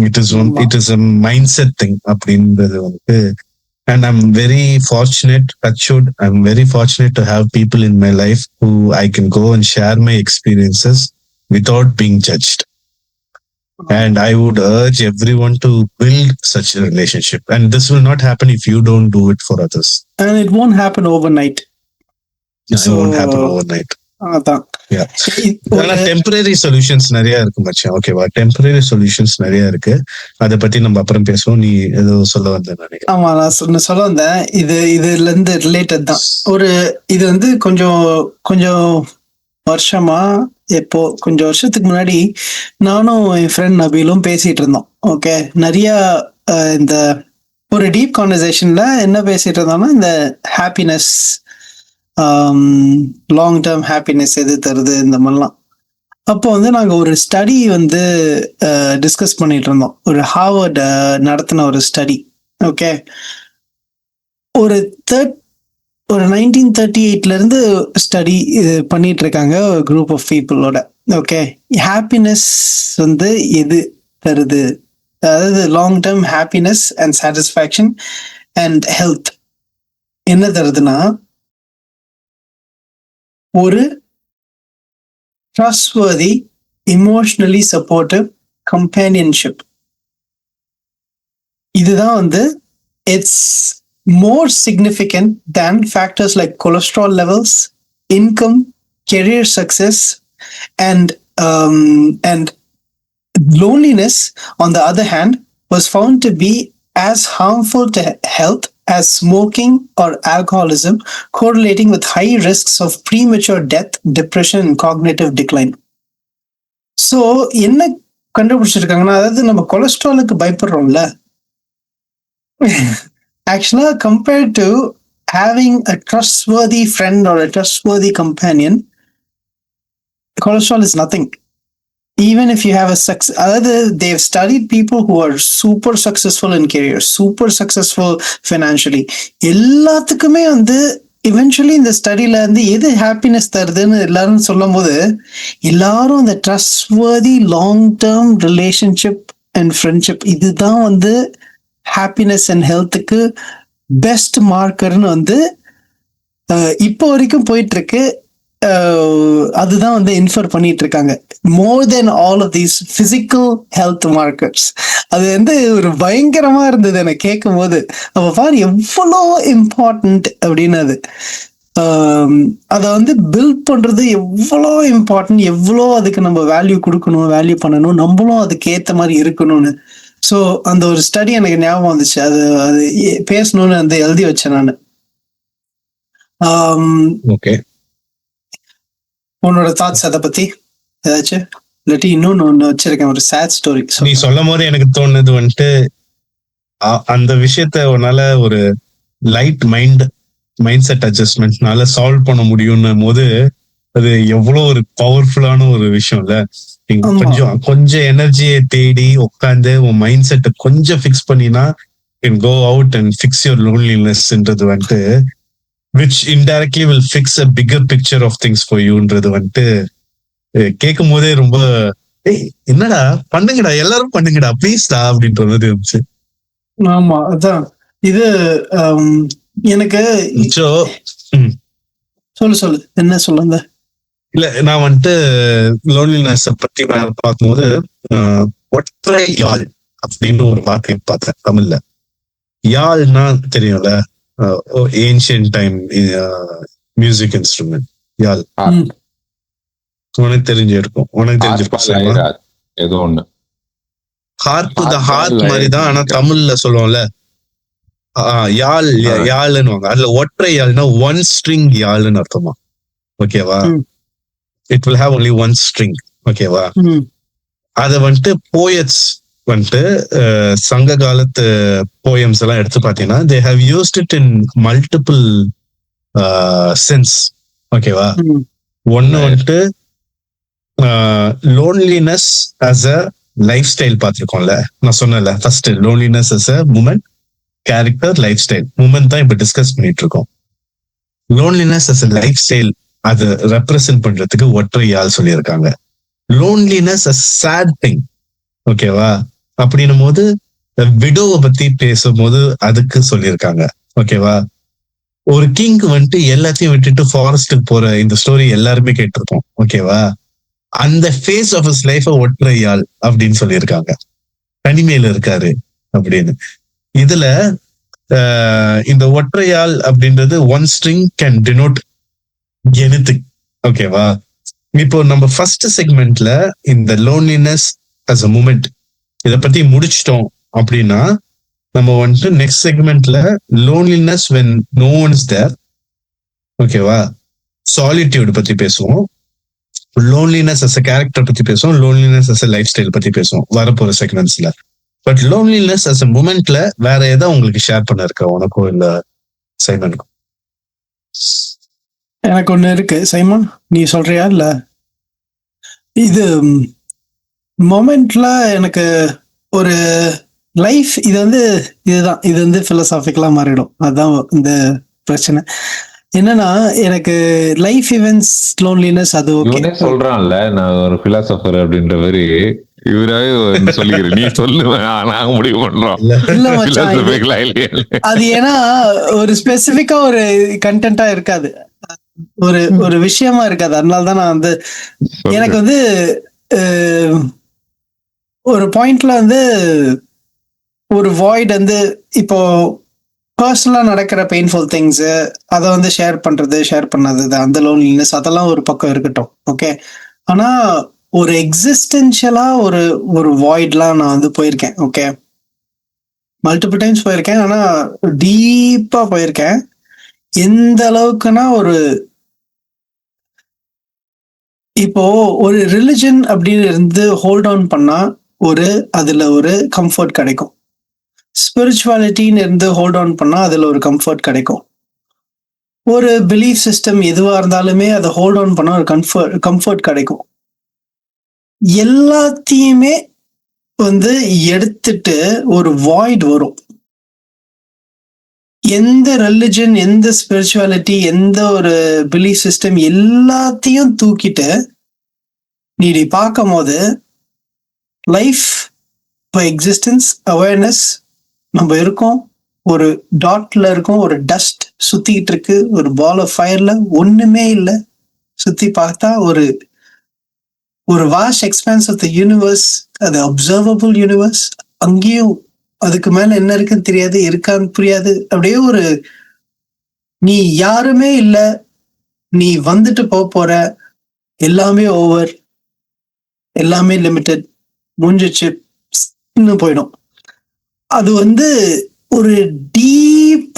It is a mindset thing அப்படின்றது வந்து. And I'm very fortunate, touchwood, I'm very fortunate to have people in my life who I can go and share my experiences without being judged. And I would urge everyone to build such a relationship. And this will not happen if you don't do it for others. And it won't happen overnight. It won't happen overnight. அதான். Yeah. Temporary solutions நிறைய இருக்கு மச்சான். ஓகேவா? Temporary solutions நிறைய இருக்கு. அதை பத்தி நம்ம அப்புறம் பேசுவோம். நீ ஏதோ சொல்ல வந்த நினைக்கிறேன். ஆமா, நான் சொல்ல வந்தேன். இதுல இருந்து ரிலேட்டட் தான். இது வந்து கொஞ்சம் வருஷமா, எப்போ கொஞ்சம் வருஷத்துக்கு முன்னாடி நானும் என் ஃப்ரெண்ட் நபீலும் பேசிட்டு இருந்தோம். ஓகே, நிறைய இந்த ஒரு டீப் கான்வர்சேஷன்ல என்ன பேசிட்டு இருந்தோம்னா, இந்த ஹாப்பினஸ், லாங் டேர்ம் ஹாப்பினஸ் எது தருது, இந்த மாதிரிலாம். அப்போ வந்து நாங்கள் ஒரு ஸ்டடி வந்து டிஸ்கஸ் பண்ணிட்டு இருந்தோம். ஒரு ஹார்வர்ட் நடத்தின ஒரு ஸ்டடி. ஓகே, ஒரு 1938 இருந்து ஸ்டடி பண்ணிட்டு இருக்காங்க ஒரு குரூப் ஆஃப் பீப்புளோட. ஓகே, ஹாப்பினஸ் வந்து எது தருது, அதாவது long term happiness and satisfaction and health என்ன தருதுன்னா, ஒரு trustworthy, emotionally supportive companionship. இதுதான் வந்து it's more significant than factors like cholesterol levels, income, career success, and loneliness, on the other hand, was found to be as harmful to health as smoking or alcoholism, correlating with high risks of premature death, depression, and cognitive decline. So, என்ன கண்டுபிடிச்சிருக்காங்கன்னா, அதாவது நம்ம கொலஸ்ட்ராலுக்கு பயப்படுறோம்ல, actually compared to having a trustworthy friend or a trustworthy companion, cholesterol is nothing. Even if you have a success, they've studied people who are super successful in career, super successful financially. எல்லாத்துக்குமே வந்து eventually இந்த ஸ்டடியில இருந்து எது happiness தருதுன்னு எல்லாரும் சொல்லும் போது, எல்லாரும் இந்த trustworthy long term relationship and friendship, இதுதான் வந்து ஹாப்பினஸ் அண்ட் ஹெல்த்துக்கு பெஸ்ட் மார்க்கர்னு வந்து இப்போ வரைக்கும் போயிட்டு இருக்கு. அதுதான் வந்து இன்ஃபர் பண்ணிட்டு இருக்காங்க. More then all of these physical health markers. அது வந்து ஒரு பயங்கரமா இருந்தது எனக்கு கேட்கும் போது. அப்ப பாரு எவ்வளோ இம்பார்ட்டன்ட் அப்படின்னு. அதை வந்து பில்ட் பண்றது எவ்வளோ இம்பார்ட்டன்ட், எவ்வளோ அதுக்கு நம்ம வேல்யூ கொடுக்கணும், வேல்யூ பண்ணணும், நம்மளும் அதுக்கு ஏத்த மாதிரி இருக்கணும்னு. ஸோ அந்த ஒரு ஸ்டடி எனக்கு ஞாபகம் வந்துச்சு. அது பேசணும்னு வந்து எழுதி வச்சேன் நான். ஓகே, உன்னோட தாட்ஸ் அதை பத்தி ஏதாச்சும்? இல்லாட்டி இன்னொன்னு வச்சிருக்கேன், ஒரு சேட் ஸ்டோரி. நீ சொல்லும் போது எனக்கு தோணுது வந்துட்டு, அந்த விஷயத்த உன்னால ஒரு லைட் மைண்ட் செட் அட்ஜஸ்ட்மெண்ட்னால சால்வ் பண்ண முடியும்னும் போது அது எவ்வளவு ஒரு பவர்ஃபுல்லான ஒரு விஷயம் இல்ல. நீங்க ஆமா. கொஞ்சம் எனர்ஜியை தேடி உட்காந்து உன் மைண்ட் செட்டை கொஞ்சம் ஃபிக்ஸ் பண்ணினா can go out and fix your lonelinessன்றது வந்துட்டு which indirectly will fix a bigger picture of things for youன்றது வந்துட்டு கேட்கும் போதே ரொம்ப என்னடா பண்ணுங்கடா, எல்லாரும் பண்ணுங்கடா ப்ளீஸ்டா அப்படின்ற மாதிரி இருந்துச்சு. ஆமா, அதான் இது எனக்கு சொல்லு என்ன சொல்லுங்க. இல்ல, நான் வந்துட்டு லோன்லினஸ் பத்தி பார்க்கும்போது ஒற்றை யாழ் அப்படின்னு ஒரு வார்த்தை பார்த்தேன் தமிழ்ல. யாழ்னா தெரியும்ல, ஏன்ஷியன்ட் டைம் மியூசிக் இன்ஸ்ட்ருமெண்ட் யாழ். உனக்கு தெரிஞ்சிருக்கும், ஏதோ ஒண்ணு ஹார்ப் மாதிரி தான், ஆனா தமிழ்ல சொல்லுவோம்ல யாழ் யாழ்னுவாங்க. அதுல ஒற்றை யாழ்னா ஒன் ஸ்ட்ரிங் யாழ்னு அர்த்தமா, ஓகேவா? It will have only one string, ஓகேவா? அத வந்துட்டு போயட்ஸ் வந்துட்டு சங்க காலத்து போயம்ஸ் எல்லாம் எடுத்து பாத்தீங்கன்னா they have used it in multiple sense, ஓகேவா? ஒன்னு வந்துட்டு loneliness as a lifestyle பார்த்திருக்கோம்ல, நான் சொன்னேன்ல first loneliness as a moment, character, lifestyle. Moment தான் இப்ப டிஸ்கஸ் பண்ணிட்டு இருக்கோம். Loneliness as a lifestyle அது ரெப்ரசென்ட் பண்றதுக்கு ஒற்றை யாழ் சொல்லியிருக்காங்க. லோன்லினஸ் as sad thing, ஓகேவா? அப்படின்னும் போது விடோவை பத்தி பேசும்போது அதுக்கு சொல்லியிருக்காங்க, ஓகேவா? ஒரு கிங் வந்துட்டு எல்லாத்தையும் விட்டுட்டு ஃபாரஸ்டுக்கு போற இந்த ஸ்டோரி எல்லாருமே கேட்டிருப்போம், ஓகேவா? அந்த ஃபேஸ் ஆஃப் ஹிஸ் லைஃப் ஒற்றை யாழ் அப்படின்னு சொல்லியிருக்காங்க, தனிமையில இருக்காரு அப்படின்னு. இதுல இந்த ஒற்றையாள் அப்படின்றது one string can denote anything, ஓகேவா? இப்போ நம்ம ஃபர்ஸ்ட் செக்மெண்ட்ல இந்த லோன்லினஸ் as a மூமெண்ட் இதை பத்தி முடிச்சிட்டோம் அப்படின்னா நம்ம வந்துட்டு நெக்ஸ்ட் செக்மெண்ட்ல loneliness when no one is there, ஓகேவா? சாலிட்யூட் பத்தி பேசுவோம், லோன்லினஸ் as a கேரக்டர் பத்தி பேசுவோம், loneliness as a lifestyle பத்தி பேசுவோம் வரப்போற செக்மெண்ட்ஸ்ல. பட் லோன்லினஸ் as a மூமெண்ட்ல வேற ஏதாவது உங்களுக்கு ஷேர் பண்ண இருக்க உனக்கும் இல்ல சைமனுக்கும்? எனக்கு ஒண்ணு இருக்கு சைமன், நீ சொல்றியா? இல்ல இது மொமெண்ட்ல எனக்கு ஒரு லைஃப் இது வந்து பிலோசாபிக்கலா மாறிடும். அதுதான் இந்த பிரச்சனை. என்னன்னா எனக்கு லைஃப் இவென்ட்ஸ் லோன்லினஸ் அது ஓகே சொல்றான்ல, நான் ஒரு பிலாசபர் அப்படின்ற மாதிரி இவராவே சொல்லிக்கிறேன், நீ சொல்லுவேன் நாங்க முடிவு பண்றோம். அது ஏன்னா ஒரு ஸ்பெசிபிக்கா ஒரு கண்டென்ட்டா இருக்காது, ஒரு விஷயமா இருக்காது. அதனாலதான் நான் வந்து எனக்கு வந்து ஒரு பாயிண்ட்ல வந்து ஒரு வாய்ட் வந்து இப்போ பர்சனலா நடக்கிற பெயின்ஃபுல் திங்ஸ் அதை வந்து ஷேர் பண்ணாதது அந்த லோன்லினஸ் அதெல்லாம் ஒரு பக்கம் இருக்கட்டும், ஓகே. ஆனா ஒரு எக்ஸிஸ்டென்ஷியலா ஒரு வாய்ட்லாம் நான் வந்து போயிருக்கேன், ஓகே. மல்டிபிள் டைம்ஸ் போயிருக்கேன், ஆனா டீப்பா போயிருக்கேன். எந்த அளவுக்குன்னா இப்போ ஒரு ரிலிஜன் அப்படின்னு இருந்து ஹோல்ட் ஆன் பண்ணா அதுல ஒரு கம்ஃபர்ட் கிடைக்கும். ஸ்பிரிச்சுவாலிட்டின்னு இருந்து ஹோல்ட் ஆன் பண்ணா அதுல ஒரு கம்ஃபர்ட் கிடைக்கும். ஒரு பிலீஃப் சிஸ்டம் எதுவா இருந்தாலுமே அதை ஹோல்ட் ஆன் பண்ணா ஒரு கம்ஃபர்ட் கிடைக்கும். எல்லாத்தையுமே வந்து எடுத்துட்டு ஒரு வாய்ட் வரும். எந்த ரிலிஜன், எந்த ஸ்பிரிச்சுவாலிட்டி, எந்த ஒரு பிலீஃப் சிஸ்டம் எல்லாத்தையும் தூக்கிட்டு நீ பார்க்கும் போது லைஃப் இப்போ எக்ஸிஸ்டன்ஸ் அவேர்னஸ் நம்ம இருக்கோம், ஒரு டாட்ல இருக்கோம், ஒரு டஸ்ட் சுத்திட்டு இருக்கு, ஒரு பால் ஆஃப் ஃபயர்ல ஒண்ணுமே இல்லை. சுத்தி பார்த்தா ஒரு vast expanse of the universe, அது அப்சர்வபிள் யூனிவர்ஸ். அங்கேயும் அதுக்கு மேல என்ன இருக்குன்னு தெரியாது, இருக்கான்னு புரியாது. அப்படியே நீ யாருமே இல்ல, நீ வந்துட்டு போற, எல்லாமே ஓவர், எல்லாமே லிமிட்டட், முடிஞ்சிச்சு போயிடும். அது வந்து ஒரு டீப்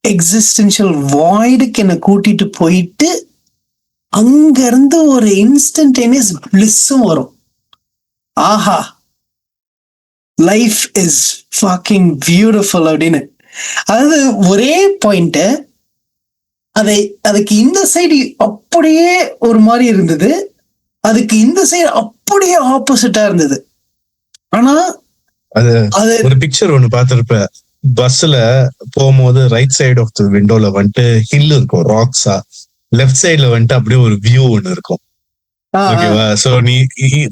எக்ஸிஸ்டென்ஷியல் வாய்டுக்கு என்ன கூட்டிட்டு போயிட்டு அங்க இருந்து ஒரு இன்ஸ்டன்டேனியஸ் பிளிஸ்ஸும் வரும். ஆஹா, லைஃப் இஸ் ஃபக்கிங் பியூட்டிஃபுல் அப்படின்னு. அதாவது ஒரே பாயிண்ட், அதுக்கு இந்த சைடு அப்படியே ஒரு மாதிரி இருந்தது, அதுக்கு இந்த சைடு அப்படியே ஆப்போசிட்டா இருந்தது. ஆனா அது அது ஒரு பிக்சர் ஒண்ணு பார்த்திருப்ப, பஸ்ல போகும்போது ரைட் சைடு ஆஃப் த விண்டோல வந்துட்டு ஹில் இருக்கும், ராக்ஸா. லெஃப்ட் சைடுல வந்துட்டு அப்படியே ஒரு வியூ ஒண்ணு இருக்கும். ஆ, ஆ, ஓகேவா? சோ நீ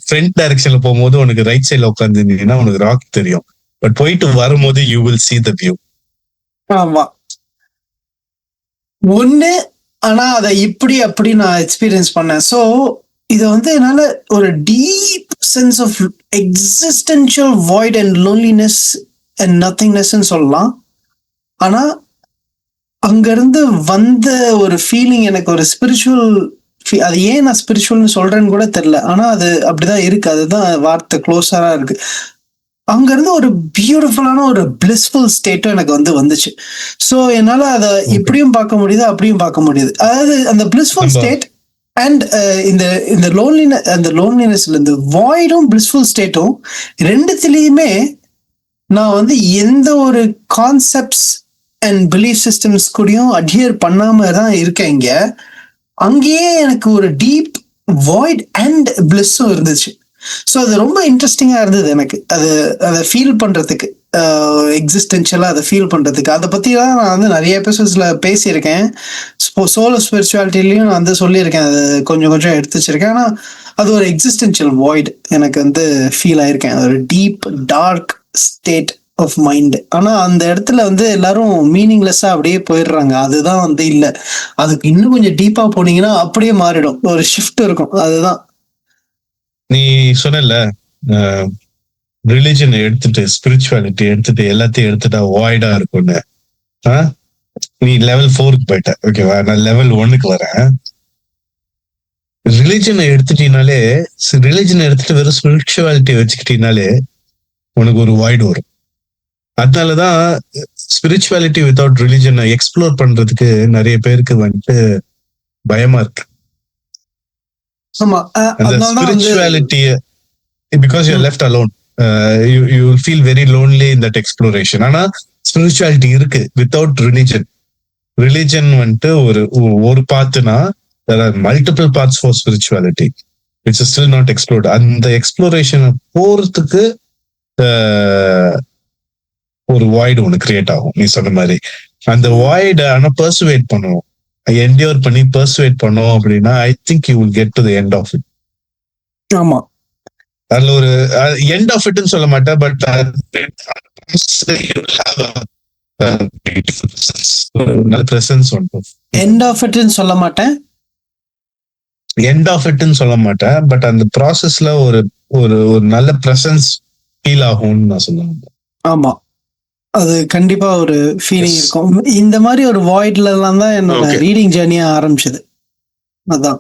ஃப்ரண்ட் டைரக்ஷன்ல போகும்போது உனக்கு ரைட் சைடுல உட்காந்துருந்தீங்கன்னா உனக்கு ராக் தெரியும். பட் போயிட்டு வரும்போது you will see the view. ஆமா ஒண்ணு. ஆனா அதை இப்படி அப்படி நான் எக்ஸ்பீரியன்ஸ் பண்ணேன். ஸோ இதை வந்து என்னால ஒரு deep sense of existential void and loneliness and நத்திங்னஸ்ன்னு சொல்லலாம். ஆனா அங்கிருந்து வந்த ஒரு ஃபீலிங் எனக்கு ஒரு ஸ்பிரிச்சுவல், அது ஏன் நான் ஸ்பிரிச்சுவல்னு சொல்றேன்னு கூட தெரியல. ஆனா அது அப்படிதான் இருக்கு, அதுதான் வார்த்தை க்ளோஸரா இருக்கு. அங்க இருந்து ஒரு பியூட்டிஃபுல்லான ஒரு பிளிஸ்ஃபுல் ஸ்டேட்டும் எனக்கு வந்துச்சு. ஸோ என்னால அதை இப்படியும் பார்க்க முடியுது, அப்படியும் பார்க்க முடியுது. அதாவது அந்த பிளிஸ்ஃபுல் ஸ்டேட் அண்ட் இந்த இந்த லோன்லினஸ்ல இந்த வாய்டும் பிளிஸ்ஃபுல் ஸ்டேட்டும் ரெண்டுத்திலயுமே நான் வந்து எந்த ஒரு கான்செப்ட்ஸ் அண்ட் பிலீஃப் சிஸ்டம்ஸ் கூடயும் அட்ஹியர் பண்ணாம தான் இருக்கேன். இங்க அங்கேயே எனக்கு ஒரு டீப் வாய்ட் அண்ட் பிளிஸ்ஸும் இருந்துச்சு. ஸோ அது ரொம்ப இன்ட்ரெஸ்டிங்கா இருந்தது எனக்கு, அதை ஃபீல் பண்றதுக்கு, எக்ஸிஸ்டென்ஷியலா அதை ஃபீல் பண்றதுக்கு. அதை பத்தி தான் நான் வந்து நிறைய எபிசோட்ஸ்ல பேசியிருக்கேன். சோலோ ஸ்பிரிச்சுவாலிட்டிலையும் நான் வந்து சொல்லியிருக்கேன், அது கொஞ்சம் கொஞ்சம் எடுத்து வச்சிருக்கேன். ஆனா அது ஒரு எக்ஸிஸ்டென்ஷியல் வாய்ட் எனக்கு வந்து ஃபீல் ஆயிருக்கேன், ஒரு deep dark state of mind. ஆனா அந்த இடத்துல வந்து எல்லாரும் மீனிங்லெஸ்ஸா அப்படியே போயிடுறாங்க. அதுதான் வந்து இல்லை, அதுக்கு இன்னும் கொஞ்சம் டீப்பா போனீங்கன்னா அப்படியே மாறிடும், ஒரு ஷிஃப்ட் இருக்கும். அதுதான் நீ சொன்னல ரிலிஜன் எடுத்துட்டு ஸ்பிரிச்சுவாலிட்டி எடுத்துட்டு எல்லாத்தையும் எடுத்துட்டா வாய்டா இருக்கும்னு. நீ லெவல் 4க்கு போயிட்ட, ஓகேவா? நான் லெவல் 1க்கு வரேன். ரிலிஜனை எடுத்துட்டீங்கனாலே, ரிலிஜனை எடுத்துட்டு வெறும் ஸ்பிரிச்சுவாலிட்டி வச்சுக்கிட்டீங்கனாலே உனக்கு ஒரு வாய்டு வரும். அதனாலதான் ஸ்பிரிச்சுவாலிட்டி வித்தவுட் ரிலிஜனை எக்ஸ்ப்ளோர் பண்றதுக்கு நிறைய பேருக்கு வந்துட்டு பயமா இருக்கு. ஆமா, அந்த spirituality, because you're left alone, you will feel very lonely in that exploration. ஆனா ஸ்பிரிச்சுவாலிட்டி இருக்கு வித்தவுட் ரிலிஜன் வந்துட்டு ஒரு பாத்துனா there are multiple paths for spirituality which is still not explored. அந்த எக்ஸ்ப்ளோரேஷன் போறதுக்கு ஒரு வாய்டு ஒன்று கிரியேட் ஆகும். நீ சொன்ன மாதிரி அந்த வாய்டு ஆனா பர்சுவேட் பண்ணுவோம், என்டியூர் பண்ணி பர்சுவேட் பண்ணோம் அப்படின்னா I think you will get to the end of it. ஆமா, அதுல ஒரு எண்ட் ஆஃப் இட்னு சொல்ல மாட்டேன், பட் பிரசன்ஸ் ஒன்று. எண்ட் ஆஃப் இட்னு சொல்ல மாட்டேன், எண்ட் ஆஃப் இட்னு சொல்ல மாட்டேன், பட் அந்த ப்ராசஸ்ல ஒரு ஒரு நல்ல பிரசன்ஸ் ஃபீல் ஆகும்னு நான் சொல்லுவேன். ஆமா, அது கண்டிப்பா ஒரு ஃபீலிங் இருக்கும். இந்த மாதிரி ஒரு வாய்ட்ல எல்லாம் தான் என்னோட ரீடிங் ஜேர்னியா ஆரம்பிச்சது. அதான்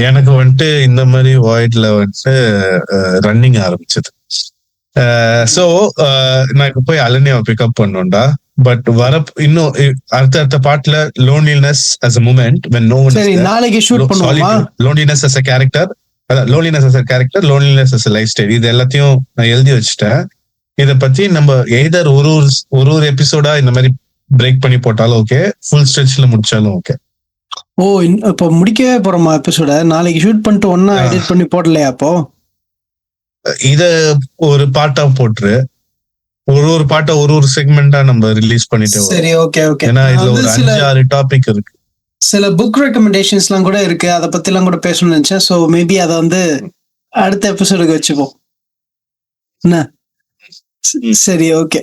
எனக்கு வந்துட்டு இந்த மாதிரி வாய்ட்ல வந்துட்டு ரன்னிங் ஆரம்பிச்சது. சோ நான் இப்ப போய் அலனியாவை பிக்கப் பண்ணோம்டா. பட் இன்னும் அடுத்த பாட்டுல loneliness as a moment when no one is there. நாளைக்கு ஷூட் பண்ணுவோமா? Loneliness as a character, loneliness as a character, loneliness as a life style, இது எல்லாத்தையும் நான் எழுதி வச்சுட்டேன். இத பத்தி நம்ம எய்தர் ஒரு எபிசோடா இந்த மாதிரி பிரேக் பண்ணி போட்டாலும் ஓகே, ஃபுல் ஸ்ட்ரெச்ல முடிச்சாலும் ஓகே. ஓ, இப்ப முடிக்கவே போறோமா எபிசோட? நாளைக்கு ஷூட் பண்ணிட்டு ஒன்னா எடிட் பண்ணி போடலையா? அப்போ இத ஒரு பார்ட்டா போட்டுரு, ஒரு பாட்டை ஒரு செக்மெண்டா நம்ம ரிலீஸ் பண்ணிட்டு. சரி, ஓகே ஓகே. ஏன்னா இதுல ஒரு 5-6 டாபிக் இருக்கு. சில புக் ரெக்கமெண்டேஷன்ஸ்லாம் கூட இருக்கு, அதை பத்தி எல்லாம் கூட பேசணும்னு நினைச்சேன். சோ மேபி அதை வந்து அடுத்த எபிசோடுக்கு வச்சுப்போம். என்ன? சரி, ஓகே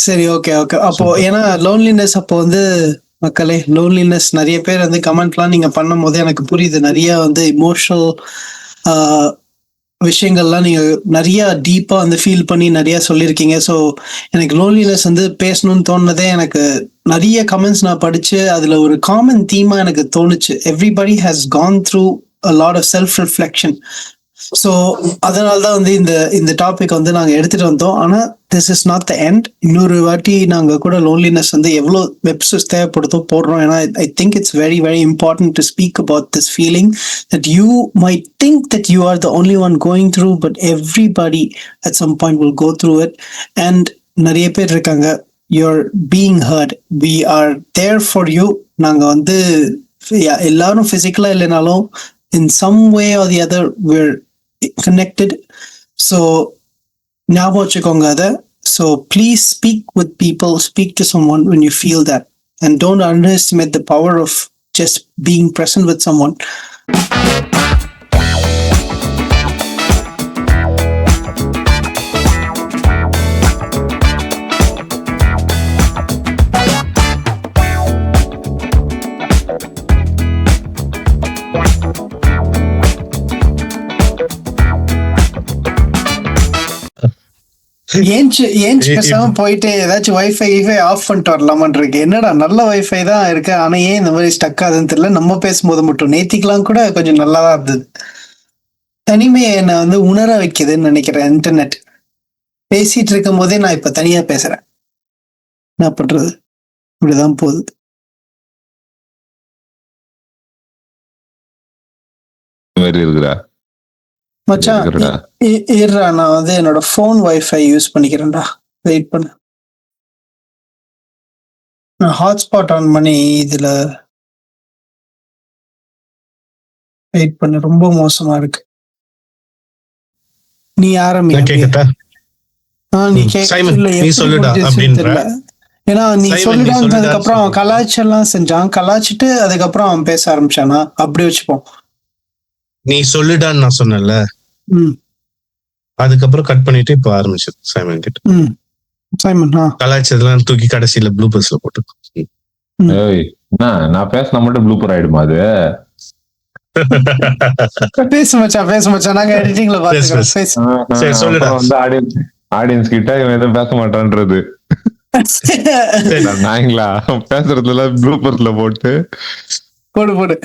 சரி, ஓகே ஓகே. அப்போ ஏன்னா லோன்லினஸ், அப்போ வந்து மக்களே லோன்லினஸ் நிறைய பேர் வந்து கமெண்ட்லாம் நீங்க பண்ணும் போது எனக்கு புரியுது, நிறைய வந்து இமோஷனல் விஷயங்கள்லாம் நீங்க நிறைய டீப்பா வந்து ஃபீல் பண்ணி நிறைய சொல்லியிருக்கீங்க. ஸோ எனக்கு லோன்லினஸ் வந்து பேசணும்னு தோணுனதே, எனக்கு நிறைய கமெண்ட்ஸ் நான் படிச்சு அதுல ஒரு காமன் தீமா எனக்கு தோணுச்சு. Everybody has gone through a lot of self reflection. So அதனால்தான் வந்து இந்த டாபிக் வந்து நாங்கள் எடுத்துட்டு வந்தோம். ஆனால் this is not the end. இன்னொரு வாட்டி நாங்கள் கூட லோன்லினஸ் வந்து எவ்வளோ எபிசோட்ஸ் தேவைப்படுத்தோ போடுறோம். ஏன்னா I think it's very very important to speak about this feeling that you might think that you are the only one going through, but everybody at some point will go through it. And நிறைய பேர் இருக்காங்க, you're being hurt, we are there for you. நாங்கள் வந்து எல்லாரும் பிசிக்கலா இல்லைனாலும் in some way or the other we're connected. So ஞாபகம் வச்சுக்கோங்க அதை. So please speak with people, speak to someone when you feel that, and don't underestimate the power of just being present with someone. ஏன் பேசாம போயிட்டு ஏதாச்சும் wifi of பண்ணிட்டு வரலாமான் இருக்கு. என்னடா நல்ல வைஃபை தான் இருக்கு, ஆனா ஏன் இந்த மாதிரி ஸ்டக் ஆகுதுன்னு தெரியல. நம்ம பேசும்போது மட்டும் நேத்திக்கெல்லாம் கூட கொஞ்சம் நல்லாதான் இருந்தது. தனிமையை என்னை வந்து உணர வைக்குதுன்னு நினைக்கிறேன் இன்டர்நெட். பேசிட்டு இருக்கும் போதே நான் இப்ப தனியா பேசுறேன். என்ன பண்றது, இப்படிதான் போகுது. இருக்குடா மச்சான் இருடா, நான் வந்து என்னோட போன் வைஃபை யூஸ் பண்ணிக்கிறேன்டா. வெயிட் பண்ணு, நான் ஹாட்ஸ்பாட் ஆன் பண்ணி இதுல வெயிட் பண்ணு. ரொம்ப மோசமா இருக்கு. நீ ஆரம்பி. கேக்கட்டா? நீ சைமன், நீ சொல்லுடா அப்படின்ற. ஏன்னா நீ சொல்லிடாங்கிறதுக்கு அப்புறம் அவன் கலாய்ச்செல்லாம் செஞ்சான். கலாய்ச்சிட்டு அதுக்கப்புறம் அவன் பேச ஆரம்பிச்சானா, அப்படி வச்சுப்போம். நீ சொல்லிடான்னு நான் சொன்னேன்ல, அதுக்கப்புறம் கட் பண்ணிட்டு இப்ப ஆரம்பிச்சது சைமன் கிட்ட. சைமன் கலாய்ச்சதெல்லாம் தூக்கி கடைசியில ப்ளூபர்ஸ்ல போட்டு. நான் பேசினா மட்டும் ப்ளூபர் ஆயிடுமா அது? பேச மச்சான், நாங்க எடிட்டிங்ல சரி சொல்லுடா. வந்து ஆடியன்ஸ் கிட்ட இவன் எதுவும் பேச மாட்டான்றது நாங்களா பேசுறதுல ப்ளூபர்ஸ்ல போட்டு போடு